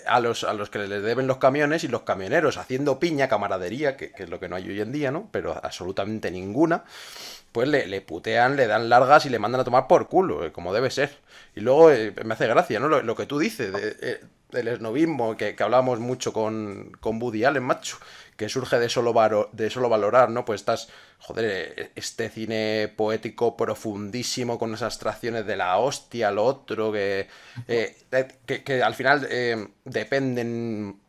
a los que les deben los camiones y los camioneros haciendo piña, camaradería, que es lo que no hay hoy en día, ¿no? Pero absolutamente ninguna, pues le putean, le dan largas y le mandan a tomar por culo, como debe ser. Y luego me hace gracia, ¿no? Lo que tú dices del esnovismo, que hablábamos mucho con Woody Allen, macho, que surge de solo valorar, ¿no? Pues estás, joder, este cine poético profundísimo con esas abstracciones de la hostia, lo otro, que al final dependen,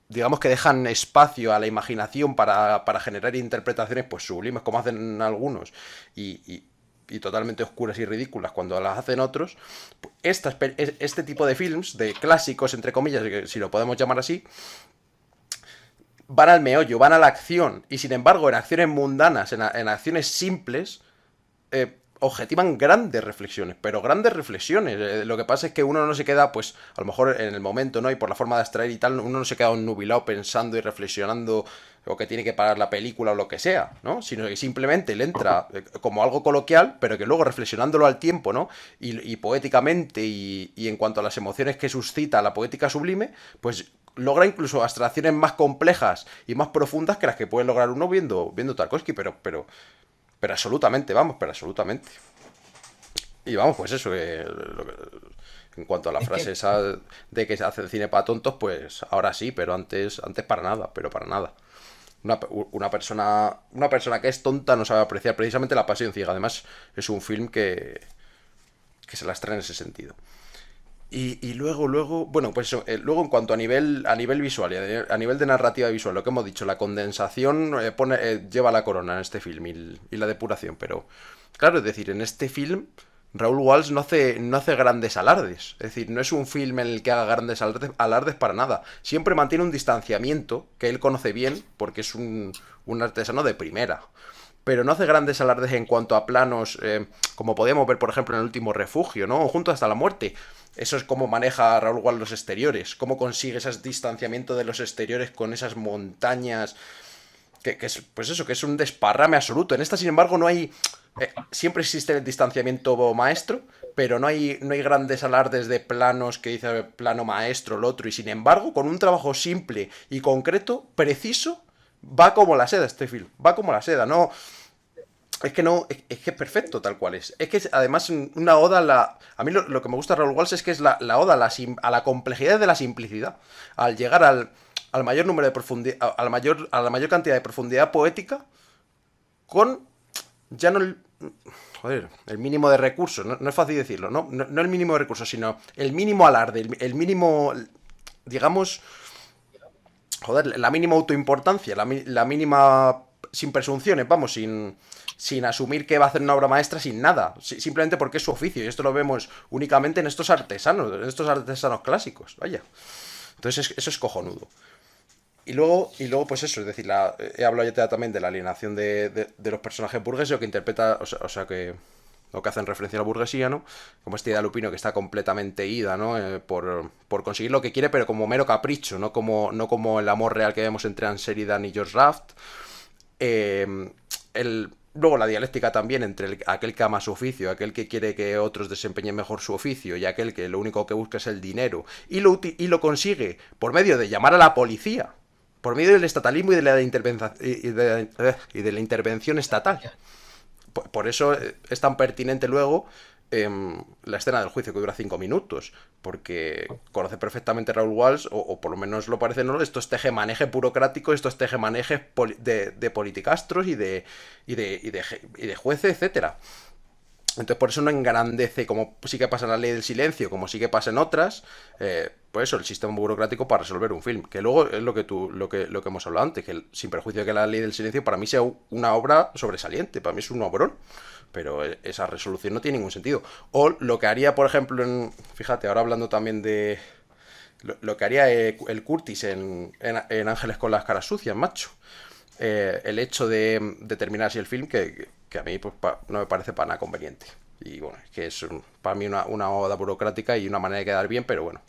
digamos que dejan espacio a la imaginación para generar interpretaciones pues sublimes como hacen algunos y totalmente oscuras y ridículas cuando las hacen otros. Este tipo de films, de clásicos entre comillas, si lo podemos llamar así, van al meollo, van a la acción y sin embargo en acciones mundanas, en acciones simples, objetivan grandes reflexiones, pero grandes reflexiones. Lo que pasa es que uno no se queda, pues, a lo mejor en el momento, ¿no? Y por la forma de abstraer y tal, uno no se queda nubilado pensando y reflexionando o que tiene que parar la película o lo que sea, ¿no? Sino que simplemente le entra como algo coloquial, pero que luego reflexionándolo al tiempo, ¿no? Y poéticamente y en cuanto a las emociones que suscita la poética sublime, pues logra incluso abstracciones más complejas y más profundas que las que puede lograr uno viendo Tarkovsky, pero absolutamente, vamos, pero absolutamente. Y vamos, pues eso, en cuanto a la Es frase que, esa de que se hace el cine para tontos, pues ahora sí, pero antes para nada, pero para nada. Una persona que es tonta no sabe apreciar precisamente la pasión ciega. Además, es un film que se las trae en ese sentido. Y luego, bueno, pues eso, luego en cuanto a nivel visual, a nivel de narrativa visual, lo que hemos dicho, la condensación lleva la corona en este film y la depuración, pero claro, es decir, en este film Raúl Walsh no hace grandes alardes, es decir, no es un film en el que haga grandes alardes para nada, siempre mantiene un distanciamiento que él conoce bien porque es un artesano de primera, pero no hace grandes alardes en cuanto a planos, como podíamos ver, por ejemplo, en el último refugio, ¿no? O Junto hasta la muerte. Eso es cómo maneja Raúl Wall los exteriores, cómo consigue ese distanciamiento de los exteriores con esas montañas, que es, pues eso, que es un desparrame absoluto. En esta, sin embargo, no hay... siempre existe el distanciamiento maestro, pero no hay grandes alardes de planos que dice plano maestro, el otro, y sin embargo, con un trabajo simple y concreto, preciso, va como la seda este film, va como la seda, no... Es que no, es que es perfecto tal cual es. Es que es además una oda a la... A mí lo que me gusta de Raúl Walsh es que es la oda a la complejidad de la simplicidad. Al llegar al mayor número de profundidad, a la mayor cantidad de profundidad poética con ya no el mínimo de recursos. No es fácil decirlo, ¿no? No el mínimo de recursos, sino el mínimo alarde, el mínimo, digamos, joder, la mínima autoimportancia, la mínima sin presunciones, vamos, sin asumir que va a hacer una obra maestra sin nada, simplemente porque es su oficio, y esto lo vemos únicamente en estos artesanos clásicos, vaya. Entonces eso es cojonudo. Y luego pues eso, es decir, he hablado ya también de la alienación de los personajes burgueses, o que interpreta, o sea que lo que hacen referencia a la burguesía, ¿no? Como este Ida Lupino que está completamente ida, ¿no? Por conseguir lo que quiere, pero como mero capricho, no como el amor real que vemos entre Sheridan y George Raft. Luego la dialéctica también entre aquel que ama su oficio, aquel que quiere que otros desempeñen mejor su oficio y aquel que lo único que busca es el dinero y lo consigue por medio de llamar a la policía, por medio del estatalismo y de la intervención estatal. Por eso es tan pertinente luego la escena del juicio que dura 5 minutos, porque conoce perfectamente Raúl Walsh, o por lo menos lo parece, ¿no? Estos tejemanejes burocráticos, estos tejemanejes de politicastros y de jueces, etcétera. Entonces por eso no engrandece, como sí que pasa en la ley del silencio, como sí que pasa en otras, pues eso, el sistema burocrático para resolver un film. Que luego es lo que hemos hablado antes, que sin perjuicio de que la ley del silencio para mí sea una obra sobresaliente, para mí es un obrón, pero esa resolución no tiene ningún sentido. O lo que haría, por ejemplo, fíjate, ahora hablando también de lo que haría el Curtis en Ángeles con las caras sucias, macho. El hecho de terminar así el film, que a mí pues, no me parece para nada conveniente. Y bueno, es que es para mí una oda burocrática y una manera de quedar bien, pero bueno,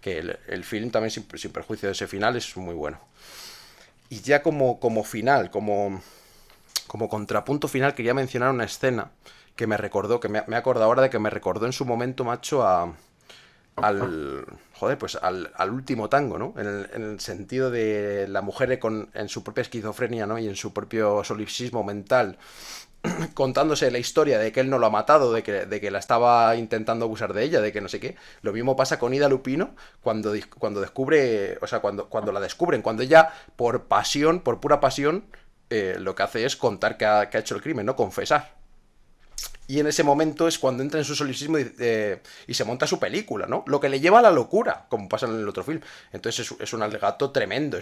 que el film también, sin perjuicio de ese final, es muy bueno. Y ya como final, como contrapunto final, quería mencionar una escena que me recordó, que me he acordado ahora de que me recordó en su momento, macho, al, joder, pues al último tango, ¿no? En el sentido de la mujer en su propia esquizofrenia, ¿no? Y en su propio solipsismo mental, contándose la historia de que él no lo ha matado, de que la estaba intentando abusar de ella, de que no sé qué. Lo mismo pasa con Ida Lupino cuando descubre, o sea, cuando la descubren, cuando ella, por pasión, por pura pasión, lo que hace es contar que ha hecho el crimen, ¿no? Confesar. Y en ese momento es cuando entra en su solipsismo y se monta su película, ¿no? Lo que le lleva a la locura, como pasa en el otro film. Entonces es un alegato tremendo,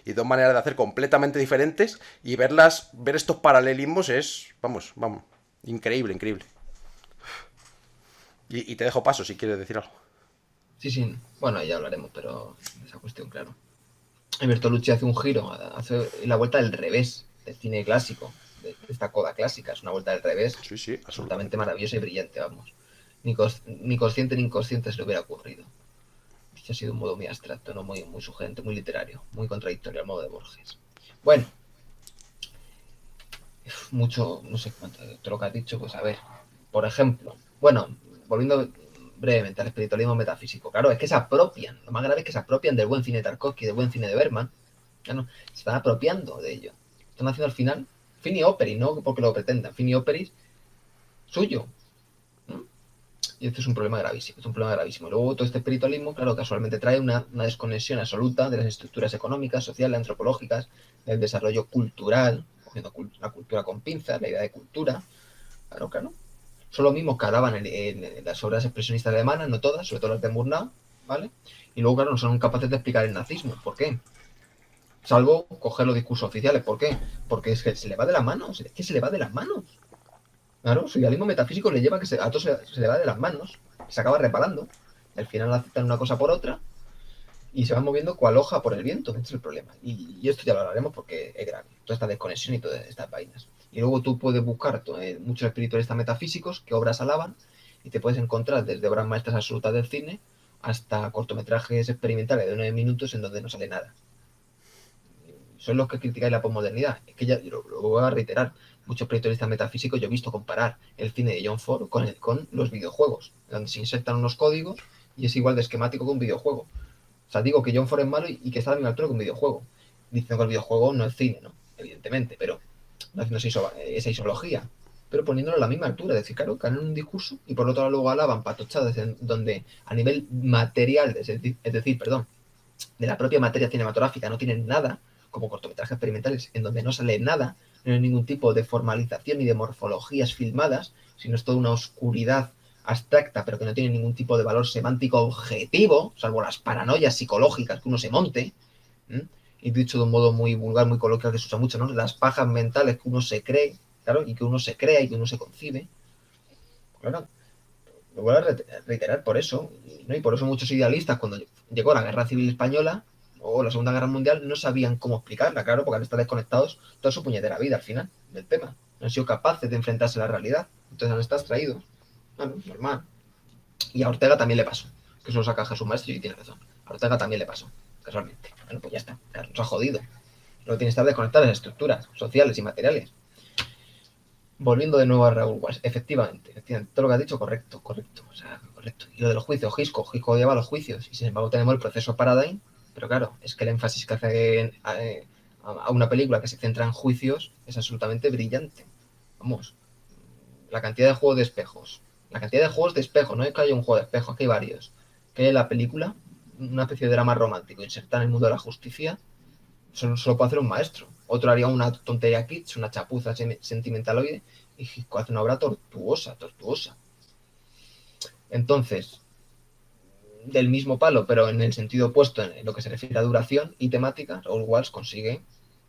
y dos maneras de hacer completamente diferentes y ver estos paralelismos es, vamos, increíble, increíble. Y te dejo paso si quieres decir algo. Sí, sí, bueno, ya hablaremos, pero esa cuestión, claro. Bertolucci hace un giro, hace la vuelta del revés del cine clásico, de esta coda clásica, es una vuelta del revés Sí, sí, absolutamente absolutamente. maravillosa y brillante, vamos. Ni consciente ni inconsciente se le hubiera ocurrido. Este ha sido un modo muy abstracto, ¿no? Muy sugerente, muy literario, muy contradictorio al modo de Borges. Bueno, mucho, no sé cuánto, todo lo que has dicho, pues a ver, por ejemplo, bueno, volviendo brevemente al espiritualismo metafísico, claro, es que se apropian, lo más grave es que se apropian del buen cine de Tarkovsky, del buen cine de Bergman, claro, se están apropiando de ello, están haciendo al final fini operi, no porque lo pretendan, fini operis suyo, ¿no? Y esto es un problema gravísimo, es un problema gravísimo. Luego todo este espiritualismo, claro, casualmente trae una desconexión absoluta de las estructuras económicas, sociales, antropológicas, del desarrollo cultural, cogiendo la cultura con pinzas, la idea de cultura, claro, claro. Son los mismos que hablaban en las obras expresionistas alemanas, no todas, sobre todo las de Murnau, ¿vale? Y luego, claro, no son capaces de explicar el nazismo. ¿Por qué? Salvo coger los discursos oficiales. ¿Por qué? Porque es que se le va de las manos. Es que se le va de las manos. Claro, su idealismo metafísico le lleva a que a todo se le va de las manos. Se acaba reparando. Al final aceptan una cosa por otra y se van moviendo cual hoja por el viento. Este es el problema. Y esto ya lo hablaremos porque es grave. Toda esta desconexión y todas estas vainas. Y luego tú puedes buscar muchos espiritualistas metafísicos que obras alaban y te puedes encontrar desde obras maestras absolutas del cine hasta cortometrajes experimentales de 9 minutos en donde no sale nada. Son los que criticáis la posmodernidad. Es que ya lo voy a reiterar. Muchos proyectoristas metafísicos yo he visto comparar el cine de John Ford con los videojuegos, donde se insertan unos códigos y es igual de esquemático que un videojuego. O sea, digo que John Ford es malo y que está a la misma altura que un videojuego. Diciendo que el videojuego no es cine, ¿no? Evidentemente, pero no haciendo esa isología. Pero poniéndolo a la misma altura. Es decir, claro, ganan un discurso y por otro lado luego alaban patochadas donde a nivel material, es decir, perdón, de la propia materia cinematográfica no tienen nada, como cortometrajes experimentales, en donde no sale nada, no hay ningún tipo de formalización ni de morfologías filmadas, sino es toda una oscuridad abstracta, pero que no tiene ningún tipo de valor semántico objetivo, salvo las paranoias psicológicas que uno se monte, ¿eh? Y dicho de un modo muy vulgar, muy coloquial, que se usa mucho, ¿no? Las pajas mentales que uno se cree, claro, y que uno se crea y que uno se concibe. Claro, lo voy a reiterar por eso, ¿no? Y por eso muchos idealistas, cuando llegó la Guerra Civil Española o la Segunda Guerra Mundial, no sabían cómo explicarla, claro, porque han estado desconectados toda su puñetera vida al final del tema. No han sido capaces de enfrentarse a la realidad. Entonces han estado extraídos. Bueno, normal. Y a Ortega también le pasó, que eso lo saca Jesús Maestro y tiene razón. A Ortega también le pasó, casualmente. Bueno, pues ya está, claro, nos ha jodido. Lo tiene que estar desconectado de las estructuras sociales y materiales. Volviendo de nuevo a Raúl Walsh, efectivamente, todo lo que has dicho, correcto, o sea, correcto. Y lo de los juicios, Hitchcock odiaba los juicios, y sin embargo tenemos el proceso Paradigm, pero claro, es que el énfasis que hace a una película que se centra en juicios es absolutamente brillante. Vamos, la cantidad de juegos de espejos, no es que haya un juego de espejos, que hay varios, que hay en la película, una especie de drama romántico insertado en el mundo de la justicia, solo puede hacer un maestro. Otro haría una tontería kitsch, una chapuza sentimentaloide, y Hitchcock hace una obra tortuosa. Entonces, del mismo palo, pero en el sentido opuesto en lo que se refiere a duración y temática, Raúl Walsh consigue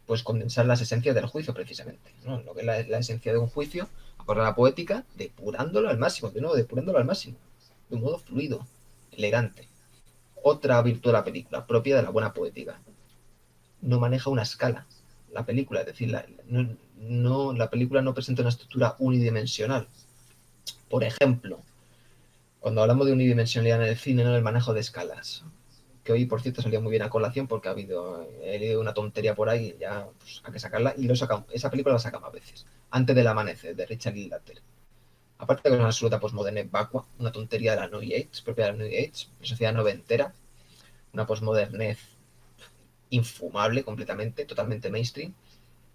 pues condensar las esencias del juicio precisamente, ¿no? Lo que es la esencia de un juicio, acorde a la poética, depurándolo al máximo, de un modo fluido, elegante. Otra virtud de la película, propia de la buena poética, no maneja una escala. La película, es decir, la película no presenta una estructura unidimensional. Por ejemplo, Cuando hablamos de unidimensionalidad en el cine, no el manejo de escalas. Que hoy, por cierto, salió muy bien a colación porque he leído una tontería por ahí, ya pues, hay que sacarla, y esa película la saca más veces. Antes del amanecer, de Richard Linklater. Aparte de que es una absoluta postmoderna vacua, una tontería de la New Age, propia de la New Age, una sociedad noventera, una postmodernez infumable completamente, totalmente mainstream.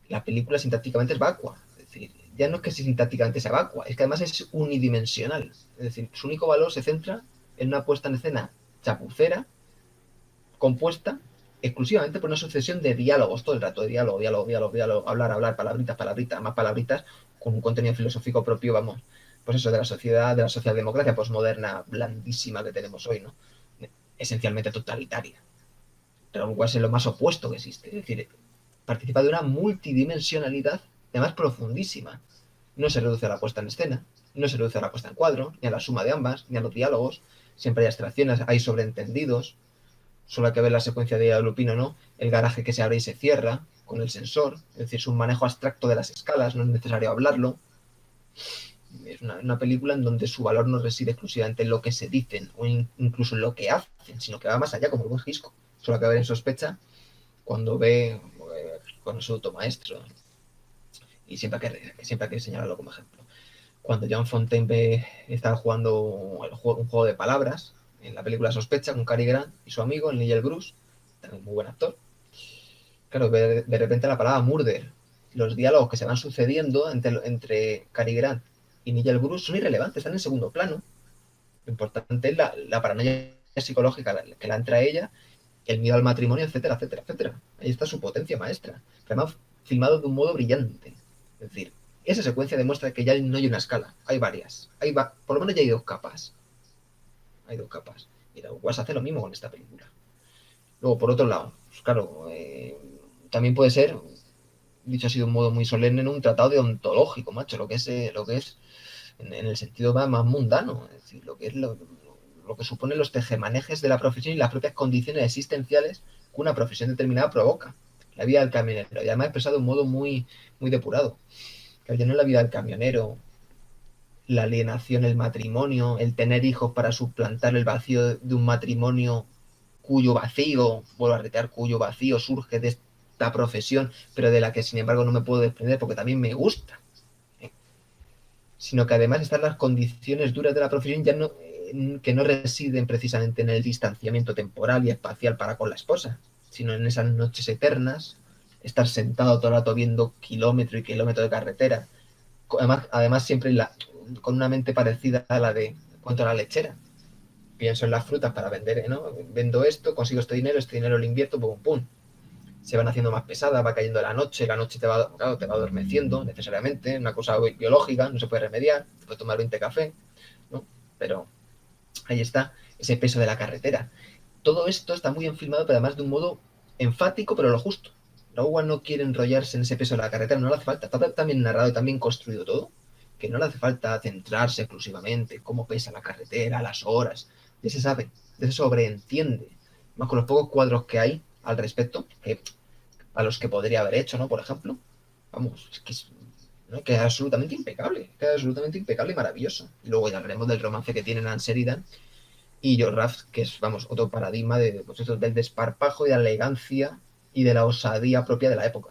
La película sintácticamente es vacua. Es decir, ya no es que sintácticamente sea vacua, es que además es unidimensional. Es decir, su único valor se centra en una puesta en escena chapucera, compuesta exclusivamente por una sucesión de diálogos, todo el rato de diálogo, hablar, palabritas, más palabritas, con un contenido filosófico propio, vamos, pues eso, de la socialdemocracia posmoderna blandísima que tenemos hoy, ¿no? Esencialmente totalitaria. Pero cual es lo más opuesto que existe. Es decir, participa de una multidimensionalidad, además profundísima. No se reduce a la puesta en escena, no se reduce a la puesta en cuadro, ni a la suma de ambas, ni a los diálogos. Siempre hay abstracciones, hay sobreentendidos. Solo hay que ver la secuencia de Lupino, ¿no? El garaje que se abre y se cierra con el sensor. Es decir, es un manejo abstracto de las escalas, no es necesario hablarlo. Es una película en donde su valor no reside exclusivamente en lo que se dicen o incluso en lo que hacen, sino que va más allá, como el buen Gisco. Solo hay que ver en Sospecha cuando ve con su automaestro. Y siempre hay que señalarlo como ejemplo. Cuando John Fontaine estaba jugando un juego de palabras en la película Sospecha con Cary Grant y su amigo, el Nigel Bruce, también muy buen actor. Claro, de repente la palabra murder, los diálogos que se van sucediendo entre Cary Grant y Nigel Bruce son irrelevantes, están en segundo plano. Lo importante es la paranoia psicológica que la entra a ella, el miedo al matrimonio, etcétera, etcétera, etcétera. Ahí está su potencia maestra. Además, filmado de un modo brillante. Es decir, esa secuencia demuestra que ya no hay una escala, hay varias. Por lo menos ya hay dos capas. Hay dos capas. Y la UAS hace lo mismo con esta película. Luego, por otro lado, pues claro, también puede ser, dicho así de un modo muy solemne, un tratado deontológico, macho, lo que es en el sentido más mundano, es decir, lo que es lo que suponen los tejemanejes de la profesión y las propias condiciones existenciales que una profesión determinada provoca. La vida del camionero, y además expresado de un modo muy depurado. Que ya no es la vida del camionero, la alienación, el matrimonio, el tener hijos para suplantar el vacío de un matrimonio cuyo vacío, vuelvo a reiterar, cuyo vacío surge de esta profesión, pero de la que sin embargo no me puedo desprender porque también me gusta. Sino que además están las condiciones duras de la profesión ya no, que no residen precisamente en el distanciamiento temporal y espacial para con la esposa, sino en esas noches eternas, estar sentado todo el rato viendo kilómetro y kilómetro de carretera, además siempre con una mente parecida a la de cuanto a la lechera. Pienso en las frutas para vender, ¿no? Vendo esto, consigo este dinero lo invierto, pum, pum. Se van haciendo más pesadas, va cayendo la noche te va adormeciendo necesariamente, una cosa biológica, no se puede remediar, te puedes tomar 20 café, ¿no? Pero ahí está ese peso de la carretera. Todo esto está muy bien filmado, pero además de un modo enfático, pero lo justo. La UA no quiere enrollarse en ese peso de la carretera, no le hace falta. Está tan bien narrado y tan bien construido todo, que no le hace falta centrarse exclusivamente en cómo pesa la carretera, las horas. Ya se sabe, ya se sobreentiende. Más con los pocos cuadros que hay al respecto, a los que podría haber hecho, ¿no? Por ejemplo. Vamos, es que ¿no? Queda absolutamente impecable. Queda absolutamente impecable y maravilloso. Y luego ya hablaremos del romance que tienen Anne Sheridan y Joe Raft, que es, vamos, otro paradigma pues eso, del desparpajo y de la elegancia y de la osadía propia de la época.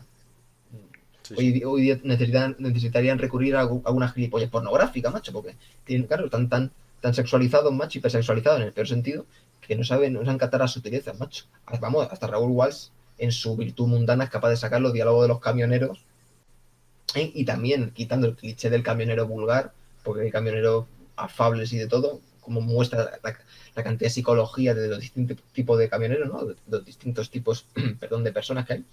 Sí, sí. Hoy día necesitarían recurrir a alguna gilipollas pornográfica, macho, porque tienen, claro, están tan sexualizados, macho, hipersexualizados en el peor sentido, que no saben catar las sutilezas, macho. Vamos, hasta Raúl Walsh, en su virtud mundana, es capaz de sacar los diálogos de los camioneros y también quitando el cliché del camionero vulgar, porque hay camioneros afables y de todo, como muestra la cantidad de psicología de los distintos tipos de camioneros, ¿no? De los distintos tipos, perdón, de personas que hay.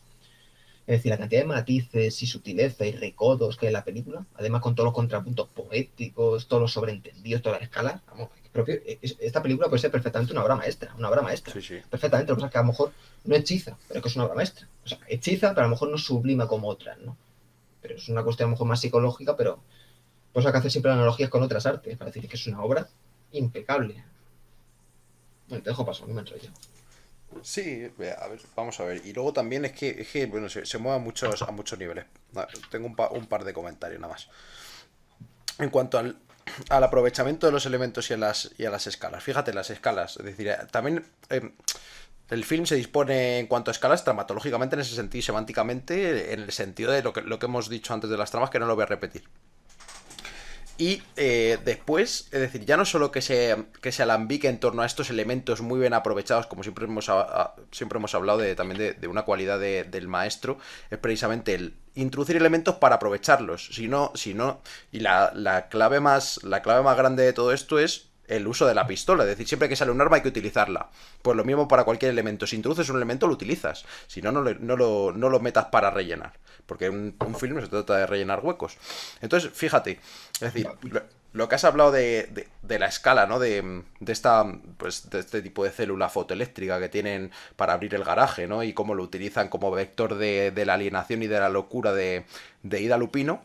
Es decir, la cantidad de matices y sutileza y recodos que hay en la película, además con todos los contrapuntos poéticos, todos los sobreentendidos, todas las escalas, vamos, esta película puede ser perfectamente una obra maestra. Sí, sí. Perfectamente, lo que pasa es que a lo mejor no hechiza, pero es que es una obra maestra. O sea, hechiza, pero a lo mejor no sublima como otras, ¿no? Pero es una cuestión a lo mejor más psicológica, pero pues hay que hacer siempre analogías con otras artes para decir que es una obra impecable. Bueno, te dejo paso, no me enrollo. Sí, a ver, vamos a ver. Y luego también es que bueno, se mueve a muchos niveles. Tengo un par de comentarios nada más. En cuanto al aprovechamiento de los elementos y a las escalas. Fíjate, las escalas. Es decir, también el film se dispone en cuanto a escalas dramatológicamente en ese sentido y semánticamente en el sentido de lo que hemos dicho antes de las tramas, que no lo voy a repetir. Y después, es decir, ya no solo que se alambique en torno a estos elementos muy bien aprovechados, como siempre hemos hablado también de una cualidad del maestro, es precisamente el introducir elementos para aprovecharlos. Si no, y la clave más grande de todo esto es el uso de la pistola. Es decir, siempre que sale un arma hay que utilizarla. Pues lo mismo para cualquier elemento. Si introduces un elemento, lo utilizas. Si no, no lo metas para rellenar. Porque un film no se trata de rellenar huecos. Entonces, fíjate, es decir, lo que has hablado de la escala, ¿no? De este tipo de célula fotoeléctrica que tienen para abrir el garaje, ¿no? Y cómo lo utilizan como vector de la alienación y de la locura de Ida Lupino.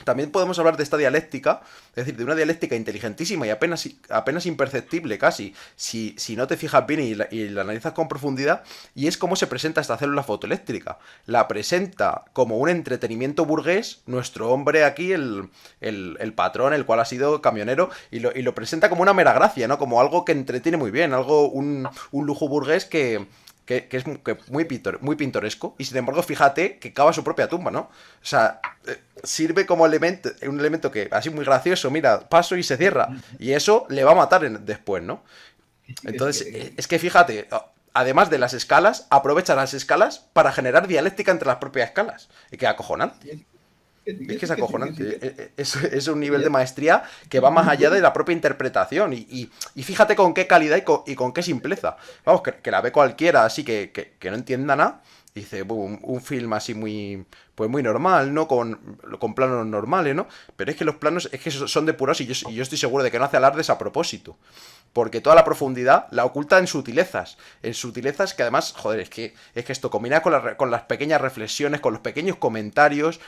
También podemos hablar de esta dialéctica, es decir, de una dialéctica inteligentísima y apenas imperceptible casi, si no te fijas bien y la analizas con profundidad, y es cómo se presenta esta célula fotoeléctrica. La presenta como un entretenimiento burgués, nuestro hombre aquí, el patrón, el cual ha sido camionero, y lo presenta como una mera gracia, ¿no? Como algo que entretiene muy bien, un lujo burgués que es muy pintoresco, y sin embargo, fíjate que cava su propia tumba, ¿no? O sea, sirve como un elemento que, así muy gracioso, mira, paso y se cierra, y eso le va a matar después, ¿no? Entonces, es que fíjate, además de las escalas, aprovecha las escalas para generar dialéctica entre las propias escalas, y que acojonante. Es que es acojonante. Es un nivel de maestría que va más allá de la propia interpretación. Y fíjate con qué calidad y con qué simpleza. Vamos, que la ve cualquiera así que no entienda nada. Y dice, un film así pues muy normal, ¿no? Con planos normales, ¿no? Pero es que los planos es que son depurados y yo estoy seguro de que no hace alardes a propósito. Porque toda la profundidad la oculta en sutilezas. En sutilezas que además, joder, es que esto combina con las pequeñas reflexiones, con los pequeños comentarios.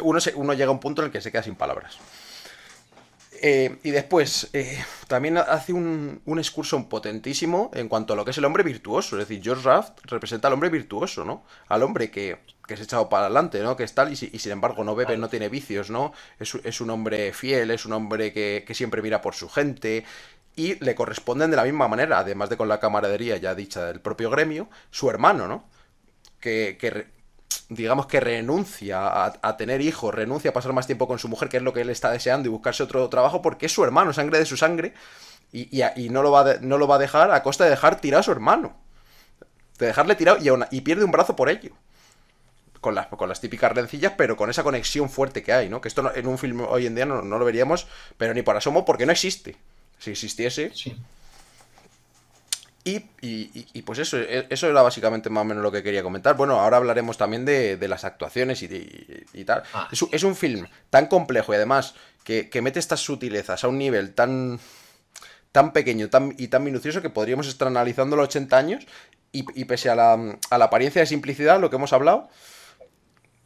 Uno llega a un punto en el que se queda sin palabras. Y después, también hace un excurso potentísimo en cuanto a lo que es el hombre virtuoso. Es decir, George Raft representa al hombre virtuoso, ¿no? Al hombre que se ha echado para adelante, ¿no? Que es tal y sin embargo no bebe, no tiene vicios, ¿no? Es un hombre fiel, es un hombre que siempre mira por su gente. Y le corresponden de la misma manera, además de con la camaradería ya dicha del propio gremio, su hermano, ¿no? Que digamos que renuncia a tener hijos, renuncia a pasar más tiempo con su mujer, que es lo que él está deseando, y buscarse otro trabajo porque es su hermano, sangre de su sangre, y no lo va a dejar a costa de dejar tirado a su hermano. De dejarle tirado y pierde un brazo por ello. Con las típicas rencillas, pero con esa conexión fuerte que hay, ¿no? Que esto en un film hoy en día no lo veríamos, pero ni por asomo, porque no existe. Si existiese, Sí. pues eso era básicamente más o menos lo que quería comentar. Bueno, ahora hablaremos también de las actuaciones y tal. Ah, Es un film tan complejo y además que mete estas sutilezas a un nivel tan pequeño y tan minucioso que podríamos estar analizándolo 80 años y pese a la apariencia de simplicidad, lo que hemos hablado,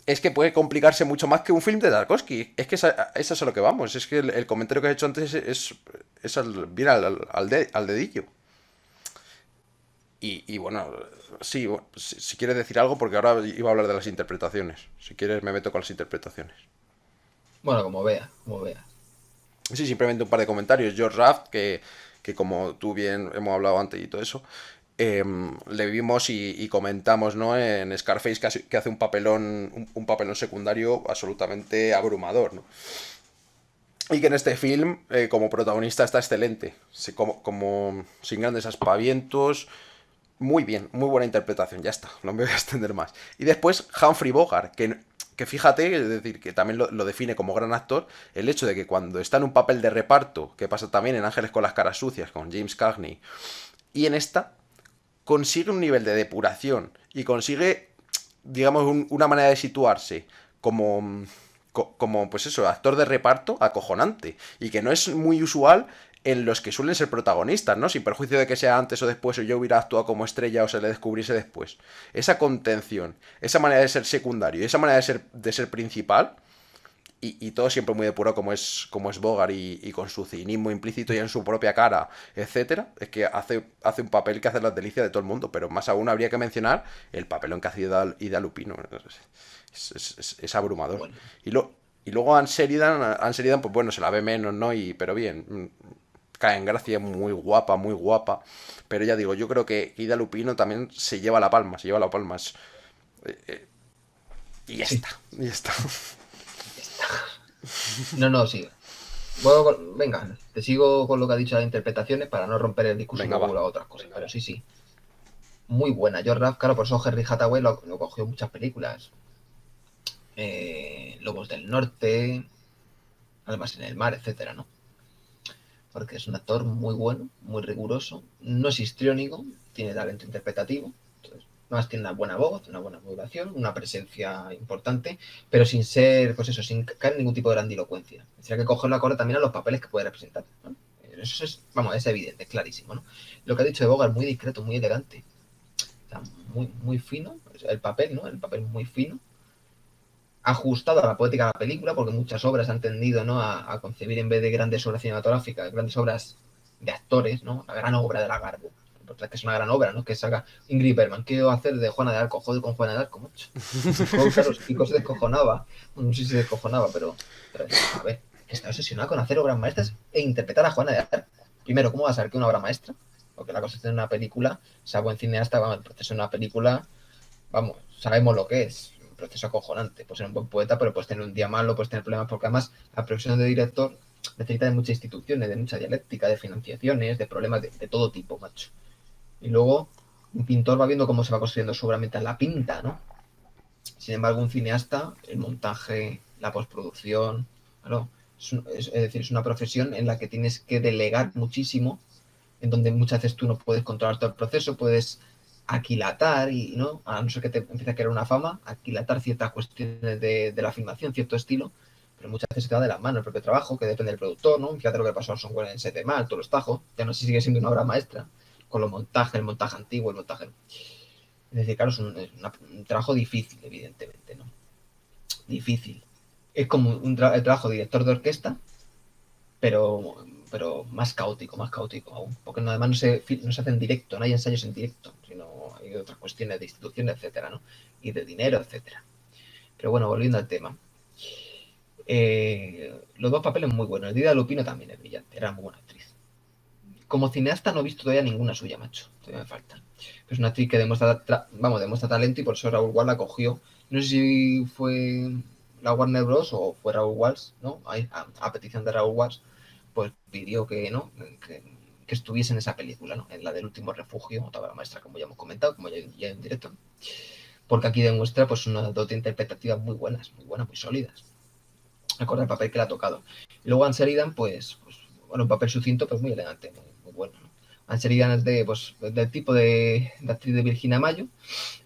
es que puede complicarse mucho más que un film de Tarkovsky. Es que eso es a lo que vamos. Es que el comentario que he hecho antes viene al dedillo. Y bueno, sí, si quieres decir algo, porque ahora iba a hablar de las interpretaciones. Si quieres, me meto con las interpretaciones. bueno, como veas, como veas. Sí, simplemente un par de comentarios. George Raft, que como tú bien hemos hablado antes y todo eso, le vimos y comentamos, ¿no? En Scarface que hace un papelón secundario absolutamente abrumador, ¿no? Y que en este film, como protagonista, está excelente. Como sin grandes aspavientos. Muy bien, muy buena interpretación, ya está, no me voy a extender más. Y después Humphrey Bogart, que fíjate, es decir, que también lo define como gran actor, el hecho de que cuando está en un papel de reparto, que pasa también en Ángeles con las caras sucias, con James Cagney, y en esta, consigue un nivel de depuración y consigue, digamos, una manera de situarse como, pues eso, actor de reparto acojonante, y que no es muy usual en los que suelen ser protagonistas, ¿no? Sin perjuicio de que sea antes o después, o yo hubiera actuado como estrella o se le descubriese después. Esa contención, esa manera de ser secundario, esa manera de ser principal, y todo siempre muy depurado como es Bogart, y con su cinismo implícito ya en su propia cara, etcétera, es que hace un papel que hace las delicias de todo el mundo, pero más aún habría que mencionar el papelón que hace Ida Lupino. Es abrumador. Bueno, Y Y luego Anne Sheridan, pues bueno, se la ve menos, ¿no? Pero bien, cae en gracia, muy guapa, muy guapa. Pero ya digo, yo creo que Ida Lupino también se lleva la palma, se lleva la palma. Y ya Sí, está, y ya está. ya está. No, no, sí. Venga, te sigo con lo que ha dicho de las interpretaciones para no romper el discurso y Venga, luego va. vuelvo a otras cosas. Pero sí, sí. Muy buena. George Raff, claro, por eso Henry Hathaway lo cogió en muchas películas. Lobos del Norte, Almas en el mar, etcétera, ¿no? Porque es un actor muy bueno, muy riguroso, no es histriónico, tiene talento interpretativo, entonces, más tiene una buena voz, una buena modulación, una presencia importante, pero sin ser, pues eso, sin caer en ningún tipo de grandilocuencia. Tendría que cogerlo acorde también a los papeles que puede representar, ¿no? Eso es, vamos, es evidente, es clarísimo, ¿no? Lo que ha dicho de Bogart, muy discreto, muy elegante, o sea, muy fino, el papel, ¿no? El papel muy fino, ajustado a la poética de la película, porque muchas obras han tendido, ¿no?, a concebir en vez de grandes obras cinematográficas, grandes obras de actores, ¿no? La gran obra de la Garbo, que es una gran obra, ¿no? Que saca Ingrid Bergman, ¿qué iba a hacer de Juana de Arco? Joder con Juana de Arco, macho. Claro, Kiko se descojonaba, no sé si se descojonaba, pero decía, a ver, que está obsesionada con hacer obras maestras e interpretar a Juana de Arco. Primero, ¿cómo va a saber que una obra maestra? Porque la cosa es tener una película, sea buen cineasta, vamos, el proceso de una película, vamos, sabemos lo que es, un proceso acojonante. Puedes ser un buen poeta, pero puedes tener un día malo, puedes tener problemas, porque además la profesión de director necesita de muchas instituciones, de mucha dialéctica, de financiaciones, de problemas de todo tipo, macho. Y luego un pintor va viendo cómo se va construyendo su obra mientras la pinta, ¿no? Sin embargo, un cineasta, el montaje, la postproducción, claro, es decir, es una profesión en la que tienes que delegar muchísimo, en donde muchas veces tú no puedes controlar todo el proceso, puedes aquilatar y, ¿no? A no ser que te empiece a crear una fama, aquilatar ciertas cuestiones de la filmación, cierto estilo, pero muchas veces se te va de las manos el propio trabajo, que depende del productor, ¿no? Fíjate lo que pasó a Orson Welles en Sete Mal, todos los tajos, ya no sé si sigue siendo una obra maestra, con los montajes, el montaje antiguo, el montaje... Es decir, claro, un trabajo difícil, evidentemente, ¿no? Difícil. Es como el trabajo de director de orquesta, pero más caótico aún, porque no, además no se hace en directo, no hay ensayos en directo, sino hay otras cuestiones de instituciones, etcétera, ¿no? Y de dinero, etcétera. Pero bueno, volviendo al tema. Los dos papeles muy buenos. Dida Lupino también es brillante, era muy buena actriz. Como cineasta no he visto todavía ninguna suya, macho. Todavía me falta. Es una actriz que demuestra talento y por eso Raúl Walsh la cogió. No sé si fue la Warner Bros. O fue Raúl Walsh, ¿no? A petición de Raúl Walsh, pues pidió que, ¿no? Que estuviese en esa película, ¿no? En la del último refugio, otra obra maestra, como ya hemos comentado, como ya en directo. Porque aquí demuestra pues unas dotes interpretativas muy buenas, muy sólidas. Acorde al papel que le ha tocado. Y luego Anne Sheridan, pues bueno, un papel sucinto, pues muy elegante, muy bueno, ¿no? Anne Sheridan es del tipo de actriz de Virginia Mayo,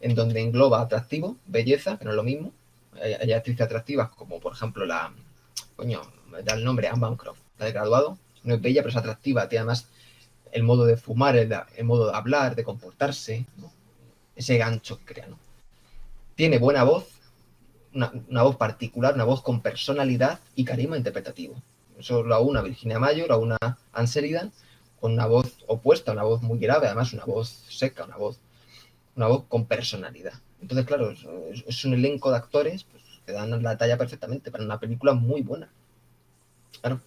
en donde engloba atractivo, belleza, que no es lo mismo. Hay actrices atractivas, como por ejemplo me da el nombre, Anne Bancroft, la de Graduado. No es bella, pero es atractiva. Tiene además el modo de fumar, el modo de hablar, de comportarse, ¿no? Ese gancho que crea, ¿no? Tiene buena voz, una voz particular, una voz con personalidad y carisma interpretativo. Eso la una Virginia Mayo, la una Anne Sheridan, con una voz opuesta, una voz muy grave, además una voz seca, una voz con personalidad. Entonces, claro, es un elenco de actores pues, que dan la talla perfectamente para una película muy buena. Claro.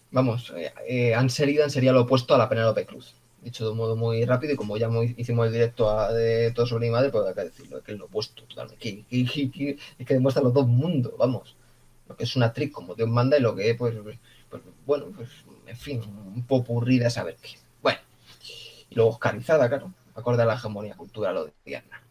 Vamos, Anne Sheridan sería lo opuesto a la Penélope Cruz. Dicho de un modo muy rápido, y como ya hicimos el directo de Todo sobre mi madre, pues hay que decirlo, que es lo opuesto totalmente. Es que demuestra los dos mundos, vamos. Lo que es una actriz como Dios manda y lo que es, bueno, pues, en fin, un popurrí de saber qué. Bueno, y luego oscarizada, claro, acorde a la hegemonía cultural odierna.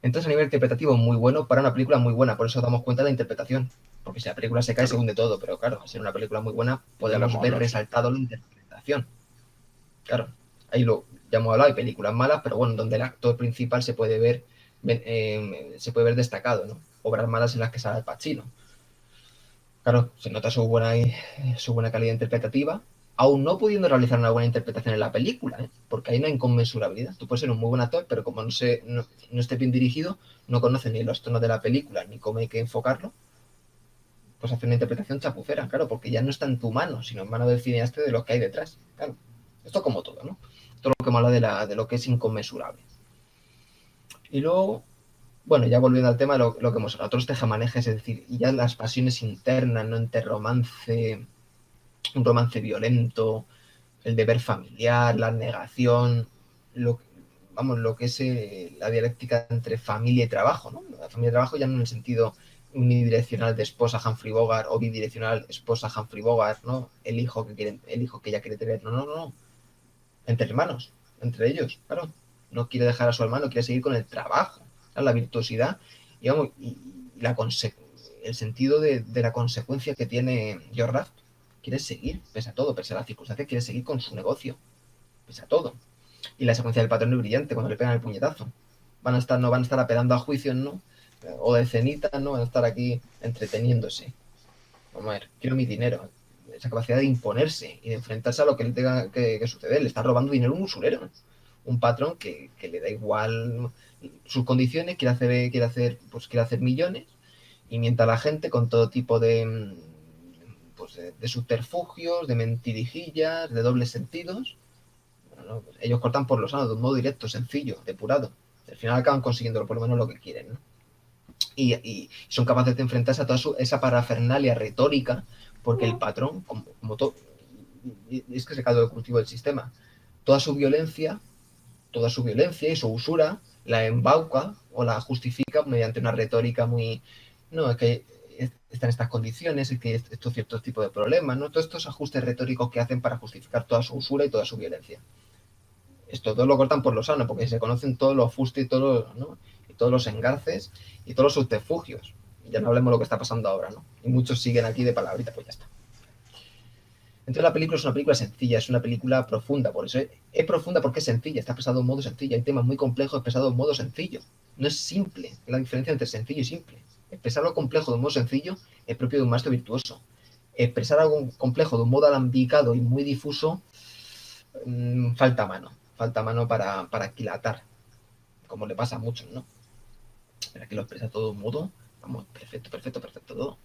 Entonces, a nivel interpretativo, muy bueno para una película muy buena, por eso damos cuenta de la interpretación. Porque si la película se cae, se Claro, hunde todo, pero claro, al ser una película muy buena, ya lo podemos hemos ver hablado, sí. resaltado la interpretación. Claro, ahí ya hemos hablado, hay películas malas, pero bueno, donde el actor principal se puede ver destacado, ¿no? Obras malas en las que sale el Pacino. Claro, se nota su buena calidad interpretativa, aún no pudiendo realizar una buena interpretación en la película, ¿eh? Porque ahí no hay inconmensurabilidad. Tú puedes ser un muy buen actor, pero como no esté bien dirigido, no conoce ni los tonos de la película, ni cómo hay que enfocarlo, pues hace una interpretación chapucera, claro, porque ya no está en tu mano, sino en mano del cineasta de lo que hay detrás. Claro, esto como todo, ¿no? Todo lo que me habla de lo que es inconmensurable. Y luego, Bueno, ya volviendo al tema, lo que hemos hablado, otros tejamanejes, es decir, y ya las pasiones internas, ¿no? Entre romance, un romance violento, el deber familiar, la negación, lo, vamos, lo que es la dialéctica entre familia y trabajo, ¿no? La familia y trabajo ya no en el sentido unidireccional de esposa Humphrey Bogart o bidireccional esposa Humphrey Bogart, ¿no? El hijo que ella quiere tener, no, entre hermanos, entre ellos, claro. No quiere dejar a su hermano, quiere seguir con el trabajo, ¿sabes? La virtuosidad digamos, y la el sentido de la consecuencia que tiene George Raft. Quiere seguir, pese a todo, pese a las circunstancias, quiere seguir con su negocio, pese a todo. Y la secuencia del patrón es brillante cuando le pegan el puñetazo. No van a estar apelando a juicios, ¿no? O de cenitas, ¿no? Van a estar aquí entreteniéndose. Vamos a ver, quiero mi dinero. Esa capacidad de imponerse y de enfrentarse a lo que le tenga que suceder. Le está robando dinero a un usurero. Un patrón que le da igual sus condiciones, quiere hacer millones y mienta a la gente con todo tipo de subterfugios, de mentirijillas, de dobles sentidos. Bueno, pues ellos cortan por lo sano, de un modo directo, sencillo, depurado. Al final acaban consiguiendo por lo menos lo que quieren, ¿no? Y son capaces de enfrentarse a toda esa parafernalia retórica, porque el patrón, como todo, es que se caldo de cultivo del sistema, toda su violencia y su usura la embauca o la justifica mediante una retórica muy, no, es que están estas condiciones, es que estos ciertos tipos de problemas, ¿no? Todos estos ajustes retóricos que hacen para justificar toda su usura y toda su violencia. Esto todo lo cortan por lo sano, porque se conocen todos los fustes y todos los engarces y todos los subterfugios. Y ya no hablemos de lo que está pasando ahora, ¿no? Y muchos siguen aquí de palabrita, pues ya está. Entonces la película es una película sencilla, es una película profunda, por eso es profunda porque es sencilla, está expresado de un modo sencillo, hay temas muy complejos expresados de un modo sencillo. No es simple, es la diferencia entre sencillo y simple. Expresar lo complejo de un modo sencillo es propio de un maestro virtuoso. Expresar algo complejo de un modo alambicado y muy difuso, falta mano para aquilatar, como le pasa a muchos, ¿no? Pero aquí lo expresa todo de un modo, vamos, perfecto todo.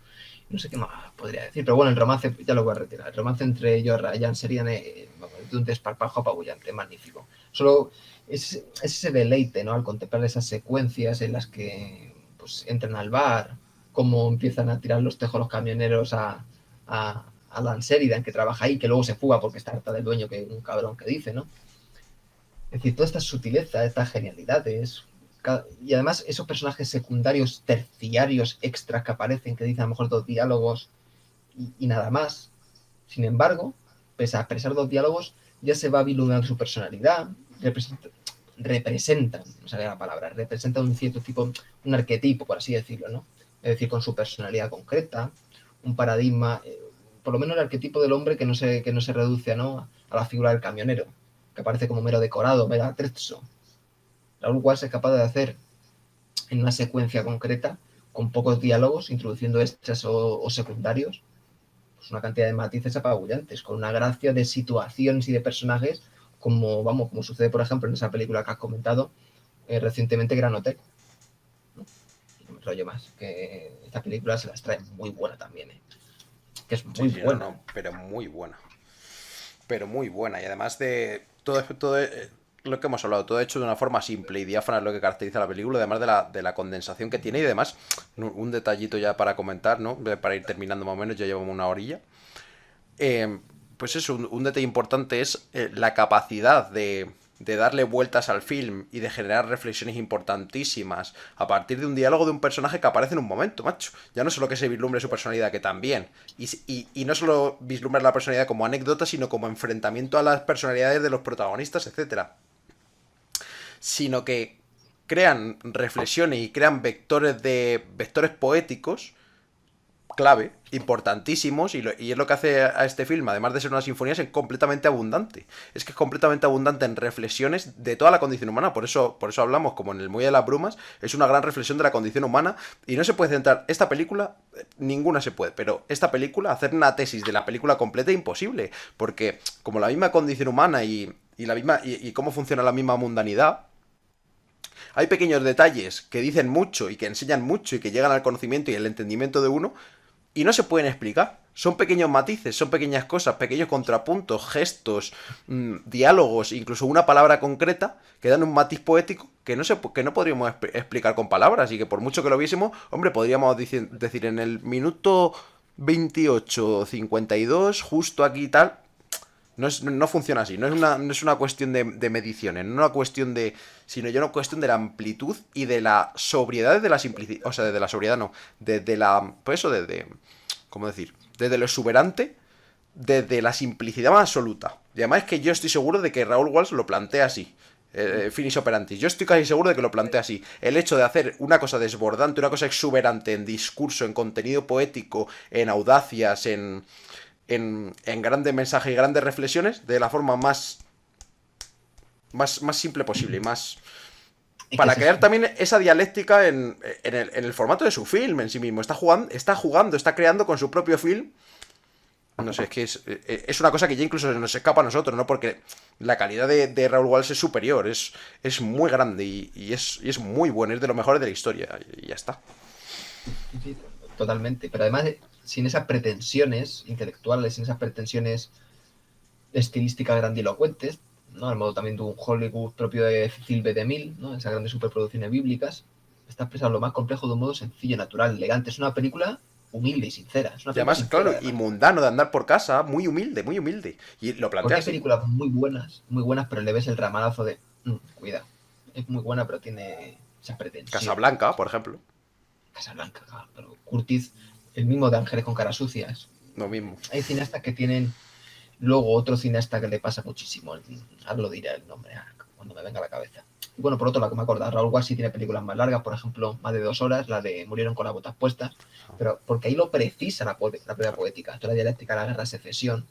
No sé qué más podría decir, pero bueno, el romance, ya lo voy a retirar. El romance entre ellos, Ryan, serían de un desparpajo apabullante, magnífico. Solo es ese deleite, ¿no? Al contemplar esas secuencias en las que pues entran al bar, cómo empiezan a tirar los tejos los camioneros a Lan Sheridan, que trabaja ahí, que luego se fuga porque está harta del dueño, que un cabrón que dice, ¿no? Es decir, toda esta sutileza, estas genialidades, y además esos personajes secundarios, terciarios, extras que aparecen, que dicen a lo mejor dos diálogos y nada más. Sin embargo, pese a expresar dos diálogos, ya se va vislumbrando su personalidad, representan, no sabía la palabra, representan un cierto tipo, un arquetipo, por así decirlo, ¿no? Es decir, con su personalidad concreta, un paradigma, por lo menos el arquetipo del hombre que no se reduce, ¿no? A la figura del camionero, que aparece como mero decorado, mero atrezzo. Raúl Walsh es capaz de hacer en una secuencia concreta, con pocos diálogos, introduciendo extras o secundarios, pues una cantidad de matices apabullantes, con una gracia de situaciones y de personajes, como sucede, por ejemplo, en esa película que has comentado recientemente, Gran Hotel. ¿No? Y no me rollo más, que esta película se las trae muy buena también, que es muy Sí, buena. no, pero muy buena. Pero muy buena. Y además de todo lo que hemos hablado, todo hecho de una forma simple y diáfana es lo que caracteriza la película, además de la condensación que tiene y además un detallito ya para comentar, ¿no? Para ir terminando más o menos, ya llevamos una orilla. Pues eso, un detalle importante es la capacidad de darle vueltas al film y de generar reflexiones importantísimas a partir de un diálogo de un personaje que aparece en un momento, macho. Ya no solo que se vislumbre su personalidad, que también. Y no solo vislumbrar la personalidad como anécdota, sino como enfrentamiento a las personalidades de los protagonistas, etcétera. Sino que crean reflexiones y crean vectores poéticos clave, importantísimos, y es lo que hace a este film, además de ser una sinfonía, es completamente abundante. Es que es completamente abundante en reflexiones de toda la condición humana. Por eso hablamos, como en El Muelle de las Brumas, es una gran reflexión de la condición humana, y no se puede centrar esta película, ninguna se puede, pero esta película, hacer una tesis de la película completa es imposible, porque como la misma condición humana y cómo funciona la misma mundanidad, hay pequeños detalles que dicen mucho y que enseñan mucho y que llegan al conocimiento y el entendimiento de uno y no se pueden explicar. son pequeños matices, son pequeñas cosas, pequeños contrapuntos, gestos, diálogos, incluso una palabra concreta que dan un matiz poético que no podríamos explicar con palabras y que por mucho que lo viésemos, hombre, podríamos decir en el minuto 28:52, justo aquí y tal. No funciona así, no es una cuestión de mediciones, no es una cuestión de. Sino ya una cuestión de la amplitud y de la sobriedad de la simplicidad. O sea, de la sobriedad no. De la. Pues eso, ¿cómo decir? Desde lo exuberante, desde la simplicidad más absoluta. Y además es que yo estoy seguro de que Raúl Walsh lo plantea así. Finis operantis. Yo estoy casi seguro de que lo plantea así. El hecho de hacer una cosa desbordante, una cosa exuberante en discurso, en contenido poético, en audacias, en grandes mensajes y grandes reflexiones de la forma más simple posible y más. Para crear también esa dialéctica en el formato de su film en sí mismo. Está jugando, está creando con su propio film. No sé, es que es una cosa que ya incluso nos escapa a nosotros, ¿no? Porque la calidad de Raúl Walsh es superior, es muy grande y es muy bueno, es de los mejores de la historia y ya está. Sí, totalmente, pero además sin esas pretensiones intelectuales, sin esas pretensiones estilísticas grandilocuentes, ¿no? Al modo también de un Hollywood propio de Cecil B. DeMille, ¿no? Esas grandes superproducciones bíblicas, está expresado lo más complejo de un modo sencillo, natural, elegante. Es una película humilde y sincera. Es una Y además, sincera, claro, además. y mundano de andar por casa, muy humilde, muy humilde. Y lo Porque plantea hay así. películas muy buenas, pero le ves el ramalazo de, cuidado, es muy buena, pero tiene esa pretensión. Casablanca, por ejemplo. Casablanca, claro, pero Curtis, el mismo de Ángeles con caras sucias. Lo mismo. Hay cineastas que tienen luego otro cineasta que le pasa muchísimo, ahora lo diré el nombre cuando me venga a la cabeza. Y bueno, por otro lado, que me acuerdo, Raúl Walsh sí tiene películas más largas, por ejemplo, más de 2 horas, la de Murieron con las botas puestas, pero porque ahí lo precisa la propia poética. Esto es la dialéctica de la guerra de secesión,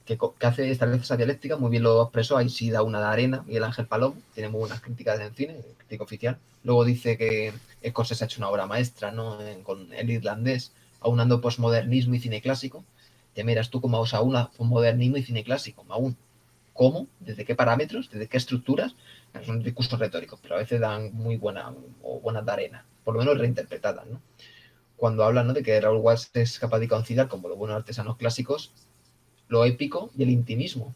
que establece esa dialéctica, muy bien lo expresó, ahí sí da una de arena, Miguel Ángel Palomo, tiene muy buenas críticas en cine, crítico oficial. Luego dice que Scorsese ha hecho una obra maestra, ¿no? Con El Irlandés, aunando posmodernismo y cine clásico. Te miras tú cómo usa una modernismo y cine clásico, aún. ¿Cómo? ¿Desde qué parámetros? ¿Desde qué estructuras? Son discursos retóricos, pero a veces dan muy buenas de arena, por lo menos reinterpretadas, ¿no? Cuando hablan, ¿no?, de que Raúl Walsh es capaz de conciliar, como los buenos artesanos clásicos, lo épico y el intimismo.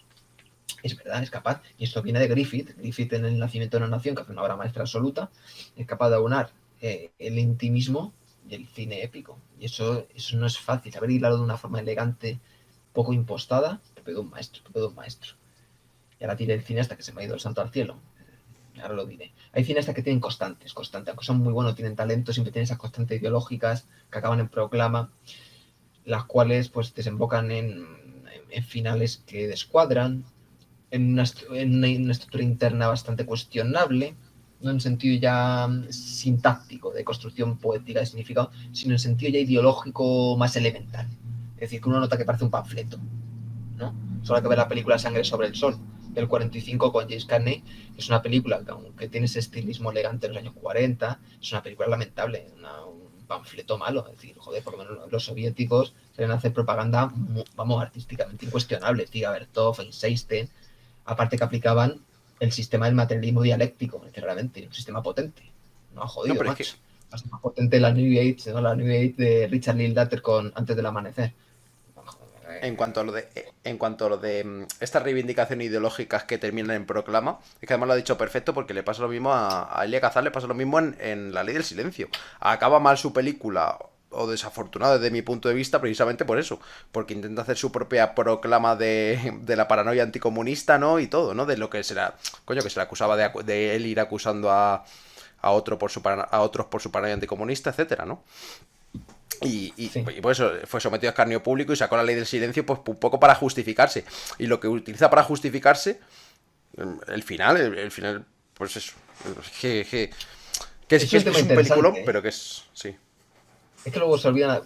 Es verdad, es capaz. Y esto viene de Griffith. Griffith en El nacimiento de una nación, que hace una obra maestra absoluta, es capaz de aunar el intimismo y el cine épico. Y eso no es fácil. Saber hilarlo de una forma elegante, poco impostada, propio de un maestro. Y ahora diré el cineasta que se me ha ido el santo al cielo. Ahora lo diré. Hay cineastas que tienen constantes. Aunque son muy buenos, tienen talento, siempre tienen esas constantes ideológicas que acaban en proclama, las cuales pues desembocan en finales que descuadran, en una estructura interna bastante cuestionable, no en sentido ya sintáctico de construcción poética de significado, sino en sentido ya ideológico más elemental. Es decir, que uno nota que parece un panfleto, ¿no? Solo hay que ver la película Sangre sobre el Sol, del 45 con James Cagney, que es una película que aunque tiene ese estilismo elegante de los años 40, es una película lamentable, un panfleto malo. Es decir, joder, por lo menos los soviéticos se a hacer propaganda, vamos, artísticamente incuestionable. Tiga Bertov, Eisenstein, aparte que aplicaban el sistema del materialismo dialéctico, claramente, un sistema potente. No ha jodido, No, pero macho. es que. Más potente la New Age, ¿no? La New Age de Richard Linklater con Antes del amanecer. En cuanto a lo de estas reivindicaciones ideológicas que terminan en proclama, es que además lo ha dicho perfecto porque le pasa lo mismo a Elia Kazan, le pasa lo mismo en La Ley del Silencio. Acaba mal su película, o desafortunado desde mi punto de vista, precisamente por eso, porque intenta hacer su propia proclama de la paranoia anticomunista, ¿no? Y todo, ¿no? De lo que será, coño, que se le acusaba de él ir acusando a otros por su paranoia anticomunista, etcétera, ¿no? Sí. Y por eso fue sometido a escarnio público y sacó la ley del silencio, pues un poco para justificarse. Y lo que utiliza para justificarse, el final, pues eso. Que Es un tema es un peliculón, interesante, ¿eh? pero que es. Sí. Es que luego se olvidan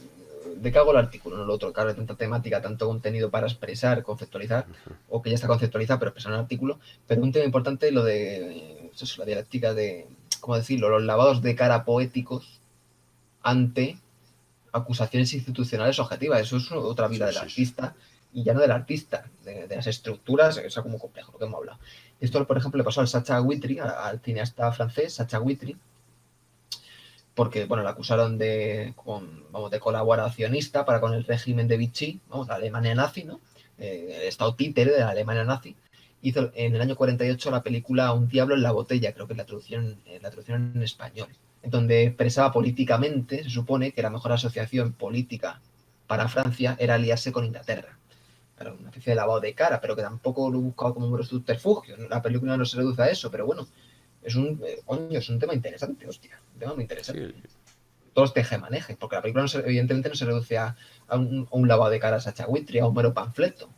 de qué hago el artículo, no lo otro, claro, hay tanta temática, tanto contenido para expresar, conceptualizar, o que ya está conceptualizado, pero expresar un artículo. Pero un tema importante es lo de la dialéctica de, ¿cómo decirlo?, los lavados de cara poéticos ante acusaciones institucionales objetivas. Eso es otra vida del artista, y ya no del artista, de las estructuras, eso es como complejo, lo que hemos hablado. Esto, por ejemplo, le pasó al Sacha Guitry, al cineasta francés, Sacha Guitry, porque, bueno, la acusaron de colaboracionista para con el régimen de Vichy, vamos, la Alemania nazi, ¿no? El estado títere de la Alemania nazi. Hizo en el año 48 la película Un diablo en la botella, creo que es la traducción en español, en donde expresaba políticamente, se supone que la mejor asociación política para Francia era aliarse con Inglaterra. Claro, una especie de lavado de cara, pero que tampoco lo he buscado como un subterfugio. La película no se reduce a eso, pero bueno, es un tema interesante, hostia, un tema muy interesante. Sí, Todos tejemanejes, porque la película evidentemente no se reduce a un lavado de cara a Sacha Guitry, a un mero panfleto,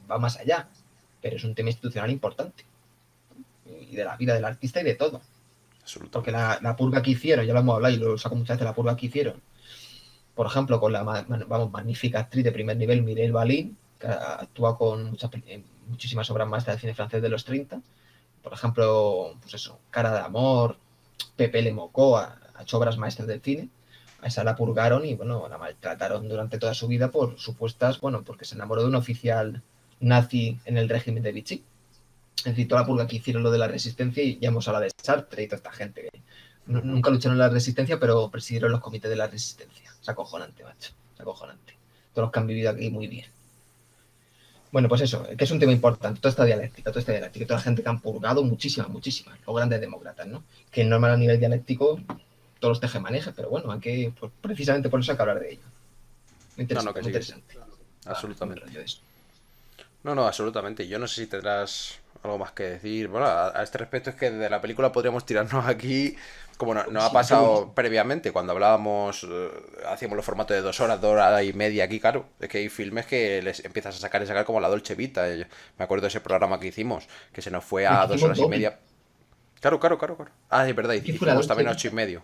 va más allá, pero es un tema institucional importante, y de la vida del artista y de todo. Porque absolutamente. la purga que hicieron, ya lo hemos hablado y lo saco muchas veces, la purga que hicieron, por ejemplo, con la magnífica actriz de primer nivel, Mireille Balin, que actúa con muchísimas obras maestras de cine francés de los 30. Por ejemplo, pues eso, Cara de Amor, Pepe Le Mocó, ha hecho obras maestras del cine. A esa la purgaron y, bueno, la maltrataron durante toda su vida por supuestas, bueno, porque se enamoró de un oficial nazi en el régimen de Vichy. Es decir, toda la purga que hicieron lo de la resistencia, y ya hemos hablado de Sartre y toda esta gente que nunca lucharon en la resistencia, pero presidieron los comités de la resistencia. Es acojonante, macho. Es acojonante. Todos los que han vivido aquí muy bien. Bueno, pues eso, que es un tema importante, toda esta dialéctica, toda la gente que han purgado muchísimas, los grandes demócratas, ¿no? Que normal a nivel dialéctico todos los tejemanejes, pero bueno, hay que, pues, precisamente por eso hay que hablar de ello. Muy No, no, interesante, que muy sí, que sí. interesante. Muy Absolutamente. rollo de eso. No, no, absolutamente. Yo no sé si tendrás algo más que decir. Bueno, a este respecto es que de la película podríamos tirarnos aquí, como no ha Sí, qué pasado buenísimo. previamente, cuando hablábamos, hacíamos los formatos de 2 horas, 2 horas y media aquí, claro. Es que hay filmes que les empiezas a sacar y sacar como la Dolce Vita. Me acuerdo de ese programa que hicimos, que se nos fue El a que dos hicimos horas y doble. media. Claro, claro, claro, claro. Ah, es verdad, ¿Qué fue la hicimos Dolce también Vita? 8 y medio.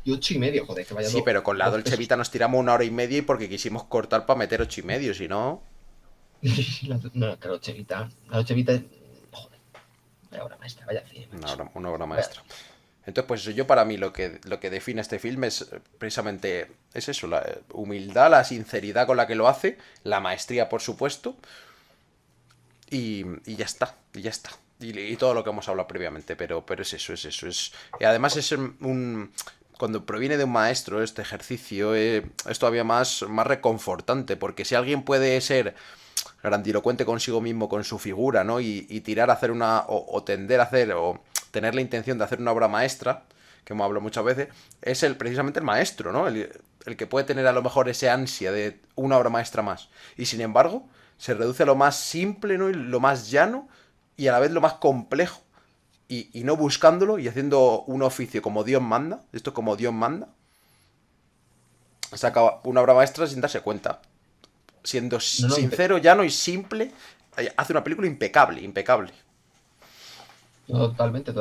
Y 8,5, joder, que vaya Sí, pero con la dos Dolce pesos. Vita nos tiramos 1 hora y media y porque quisimos cortar para meter 8 y medio, si no, No, la Dolce Vita, joder, vaya obra maestra, vaya cine, macho. una obra Vaya maestra. cine. Entonces, pues yo para mí lo que define este filme es precisamente es eso, la humildad, la sinceridad con la que lo hace, la maestría, por supuesto, y ya está, y ya está. Y todo lo que hemos hablado previamente, pero es eso, es eso. Y además es cuando proviene de un maestro este ejercicio, es todavía más reconfortante, porque si alguien puede ser grandilocuente consigo mismo, con su figura, ¿no? Y tirar a hacer o tender a hacer, o tener la intención de hacer una obra maestra, que hemos hablado muchas veces, es precisamente el maestro, ¿no? El que puede tener a lo mejor ese ansia de una obra maestra más. Y sin embargo, se reduce a lo más simple, ¿no? Y lo más llano y a la vez lo más complejo. Y no buscándolo y haciendo un oficio como Dios manda, esto como Dios manda, saca una obra maestra sin darse cuenta. Siendo No, no, sincero, llano y simple, hace una película impecable, impecable. totalmente.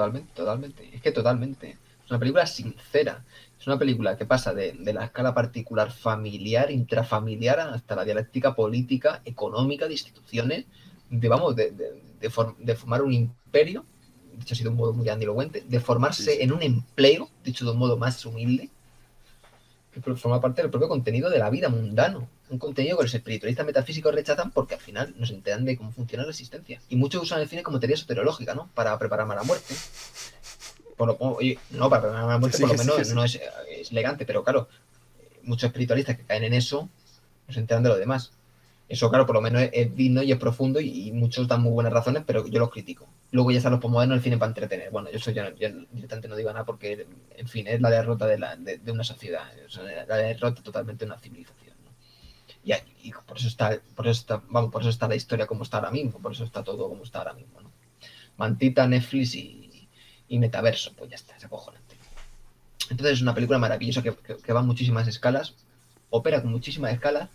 Es que totalmente. Es una película sincera. Es una película que pasa de la escala particular familiar, intrafamiliar, hasta la dialéctica política, económica, de instituciones, de formar un imperio, dicho así de un modo muy grandilocuente, de Sí, formarse sí. en un empleo, dicho de un modo más humilde, que forma parte del propio contenido de la vida mundano. Un contenido que los espiritualistas metafísicos rechazan porque al final no se enteran de cómo funciona la existencia. Y muchos usan el cine como teoría soteriológica, ¿no? Para prepararme a la muerte. Oye, no, para prepararme a la Que muerte sí, por lo que sí, que menos sí. no es elegante, pero claro, muchos espiritualistas que caen en eso no se enteran de lo demás. Eso, claro, por lo menos es digno y es profundo y muchos dan muy buenas razones, pero yo los critico. Luego ya están los postmodernos el cine para entretener. Bueno, yo directamente no digo nada porque, en fin, es la derrota de una sociedad, o sea, la derrota totalmente de una civilización. ¿No? Y por eso está la historia como está ahora mismo, por eso está todo como está ahora mismo. ¿No? Mantita, Netflix y metaverso, pues ya está, es acojonante. Entonces es una película maravillosa que va en muchísimas escalas, opera con muchísimas escalas,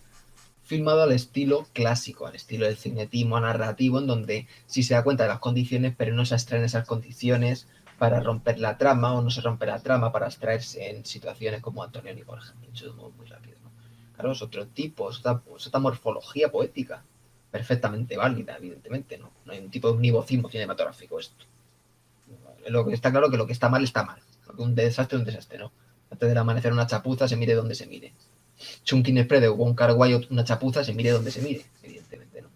filmado al estilo clásico, al estilo del cinetismo narrativo, en donde sí se da cuenta de las condiciones, pero no se extraen esas condiciones para romper la trama, o no se rompe la trama para extraerse en situaciones como Antonioni, por ejemplo, hecho de modo muy rápido. ¿No? Claro, es otro tipo, es otra morfología poética, perfectamente válida, evidentemente, ¿no? No hay un tipo de univocismo cinematográfico esto. Lo que está claro que lo que está mal está mal. Lo que un desastre es un desastre, ¿no? Antes del amanecer una chapuza, se mire donde se mire. Chunkin Express o un Carguayo una chapuza, se mire donde se mire, evidentemente, ¿no?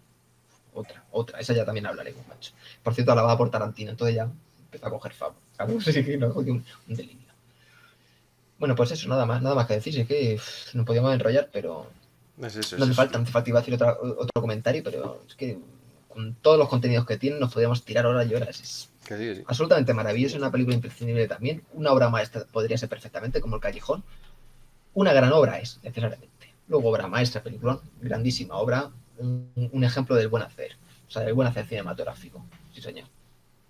Otra, esa ya también hablaremos, macho. Por cierto, alabada por Tarantino, entonces ya empezó a coger fama. Claro, sí, no, un delirio. Bueno, pues eso, nada más que decir. Es que nos podíamos enrollar, pero Es eso, no es hace eso. falta, iba a decir otro comentario, pero es que con todos los contenidos que tienen nos podríamos tirar horas y horas. Es Que sí, que sí. absolutamente maravilloso, una película imprescindible también, una obra maestra podría ser perfectamente, como El Callejón. Una gran obra es, necesariamente. Luego, obra maestra, película, grandísima obra, un ejemplo del buen hacer, o sea, del buen hacer cinematográfico. Sí, señor.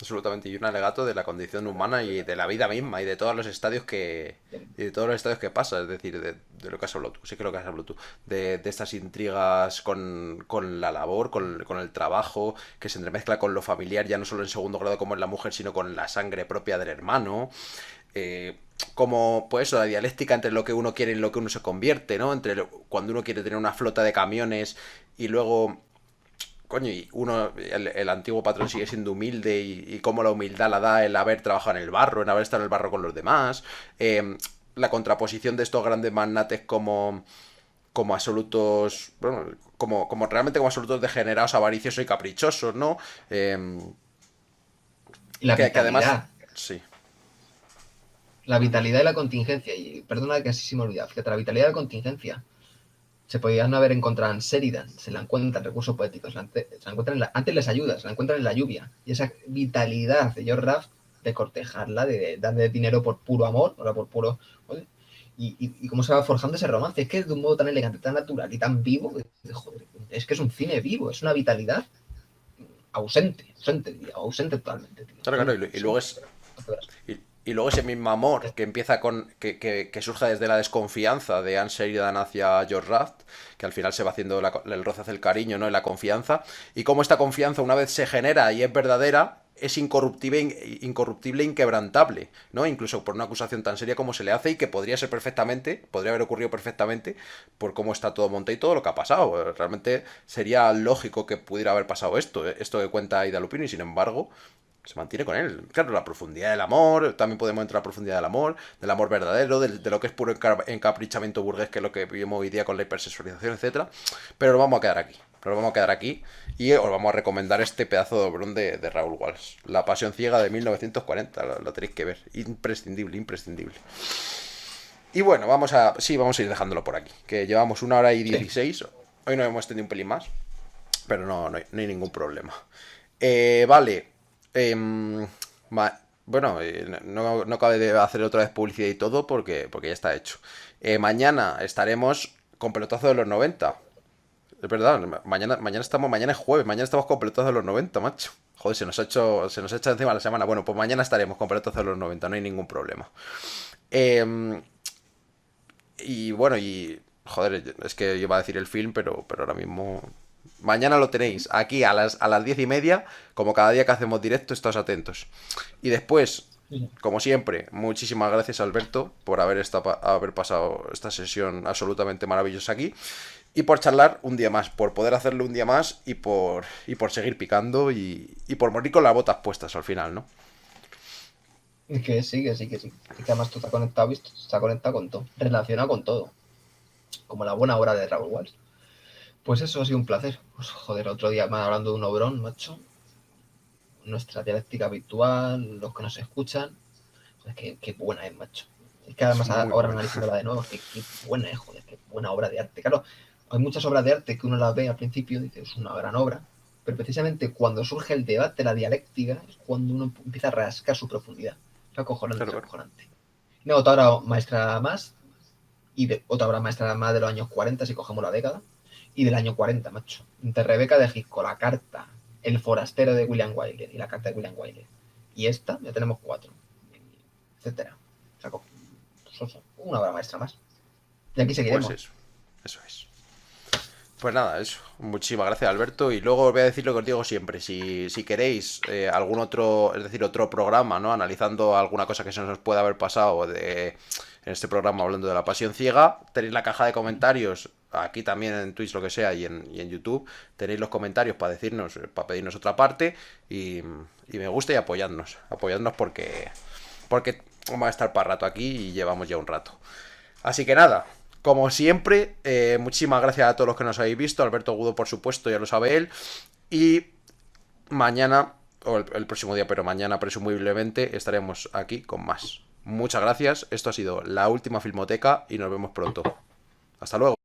Absolutamente. Y un alegato de la condición humana y de la vida misma y de todos los estadios que. Y de todos los estadios que pasa, es decir, de lo que has hablado tú, sí que lo que has hablado tú, de estas intrigas con la labor, con el trabajo, que se entremezcla con lo familiar, ya no solo en segundo grado como en la mujer, sino con la sangre propia del hermano, como, pues eso, la dialéctica entre lo que uno quiere y lo que uno se convierte, ¿no? Cuando uno quiere tener una flota de camiones y luego, coño, y uno, el antiguo patrón sigue siendo humilde y cómo la humildad la da el haber trabajado en el barro, en haber estado en el barro con los demás, la contraposición de estos grandes magnates como absolutos, bueno, como realmente como absolutos degenerados, avariciosos y caprichosos, ¿no? Eh, Y la que además, vitalidad, sí, la vitalidad y la contingencia, y perdona que así se me olvida, fíjate, la vitalidad y la contingencia se podían haber encontrado en Sheridan, se la encuentran recursos poéticos, se la encuentran antes les ayuda, se la encuentran en la lluvia. Y esa vitalidad de George Raft de cortejarla, de darle dinero por puro amor, o sea, por puro. ¿Vale? Y cómo se va forjando ese romance, es que de un modo tan elegante, tan natural y tan vivo, joder, es que es un cine vivo, es una vitalidad ausente, diría, ausente totalmente, tío, claro, claro, y luego ausente. es. Y luego ese mismo amor que empieza con. Que surge desde la desconfianza de Anne Sheridan hacia George Raft, que al final se va haciendo el roce hacia el cariño, ¿no? Y la confianza. Y cómo esta confianza, una vez se genera y es verdadera, es incorruptible e inquebrantable, ¿no? Incluso por una acusación tan seria como se le hace y que podría ser perfectamente, podría haber ocurrido perfectamente por cómo está todo montado y todo lo que ha pasado. Realmente sería lógico que pudiera haber pasado esto que cuenta Aida Lupino, y sin embargo se mantiene con él. Claro, la profundidad del amor, también podemos entrar a la profundidad del amor verdadero, de lo que es puro encaprichamiento burgués, que es lo que vivimos hoy día con la hipersexualización, etcétera. Pero nos vamos a quedar aquí. Nos vamos a quedar aquí y os vamos a recomendar este pedazo de obrón de Raúl Walsh. La pasión ciega de 1940, lo tenéis que ver. Imprescindible, imprescindible. Y bueno, vamos a ir dejándolo por aquí, que llevamos 1 hora y 16. Hoy nos hemos extendido un pelín más, pero no hay ningún problema. Vale. Bueno, no cabe de hacer otra vez publicidad y todo porque ya está hecho. Mañana estaremos con pelotazo de los 90. Es verdad, mañana es jueves, mañana estamos con pelotazo de los 90, macho. Joder, se nos ha hecho encima la semana. Bueno, pues mañana estaremos con pelotazo de los 90, no hay ningún problema. Eh, y bueno, joder, es que iba a decir el film, pero ahora mismo. Mañana lo tenéis aquí a las 10:30, como cada día que hacemos directo, estáos atentos. Y después, como siempre, muchísimas gracias, Alberto, por haber pasado esta sesión absolutamente maravillosa aquí. Y por charlar un día más, por poder hacerlo un día más y por seguir picando y por morir con las botas puestas al final, ¿no? Que sí, que sí, que sí. Y que además tú estás conectado, ¿visto? Está conectado con todo, relacionado con todo. Como la buena obra de Raúl Walsh. Pues eso ha sido un placer. Pues joder, otro día más hablando de un obrón, macho. Nuestra dialéctica habitual, los que nos escuchan. Pues qué buena es, macho. Es que Es además muy ahora buena. analizándola de nuevo, qué buena es, joder, qué buena obra de arte. Claro, hay muchas obras de arte que uno las ve al principio y dice, es una gran obra. Pero precisamente cuando surge el debate, la dialéctica, es cuando uno empieza a rascar su profundidad. Es acojonante, Claro, es claro. acojonante. Y luego otra obra maestra más, y otra obra maestra más de los años 40, si cogemos la década, y del año 40, macho. Entre Rebeca de Gisco, La Carta, El Forastero de William Wyler y La Carta de William Wyler. Y esta, ya tenemos 4, etcétera. O sea, una obra maestra más. Y aquí Pues seguiremos. eso es. Pues nada, eso. Muchísimas gracias, Alberto. Y luego os voy a decir lo que os digo siempre. Si queréis algún otro, es decir, otro programa, ¿no? Analizando alguna cosa que se nos pueda haber pasado en este programa hablando de la pasión ciega, tenéis la caja de comentarios aquí también en Twitch, lo que sea, y en YouTube. Tenéis los comentarios para decirnos, para pedirnos otra parte. Y me gusta y apoyadnos. Apoyadnos porque vamos a estar para rato aquí y llevamos ya un rato. Así que nada, como siempre, muchísimas gracias a todos los que nos habéis visto. Alberto Agudo, por supuesto, ya lo sabe él. Y mañana, o el próximo día, pero mañana presumiblemente estaremos aquí con más. muchas gracias. Esto ha sido La Última Filmoteca y nos vemos pronto. Hasta luego.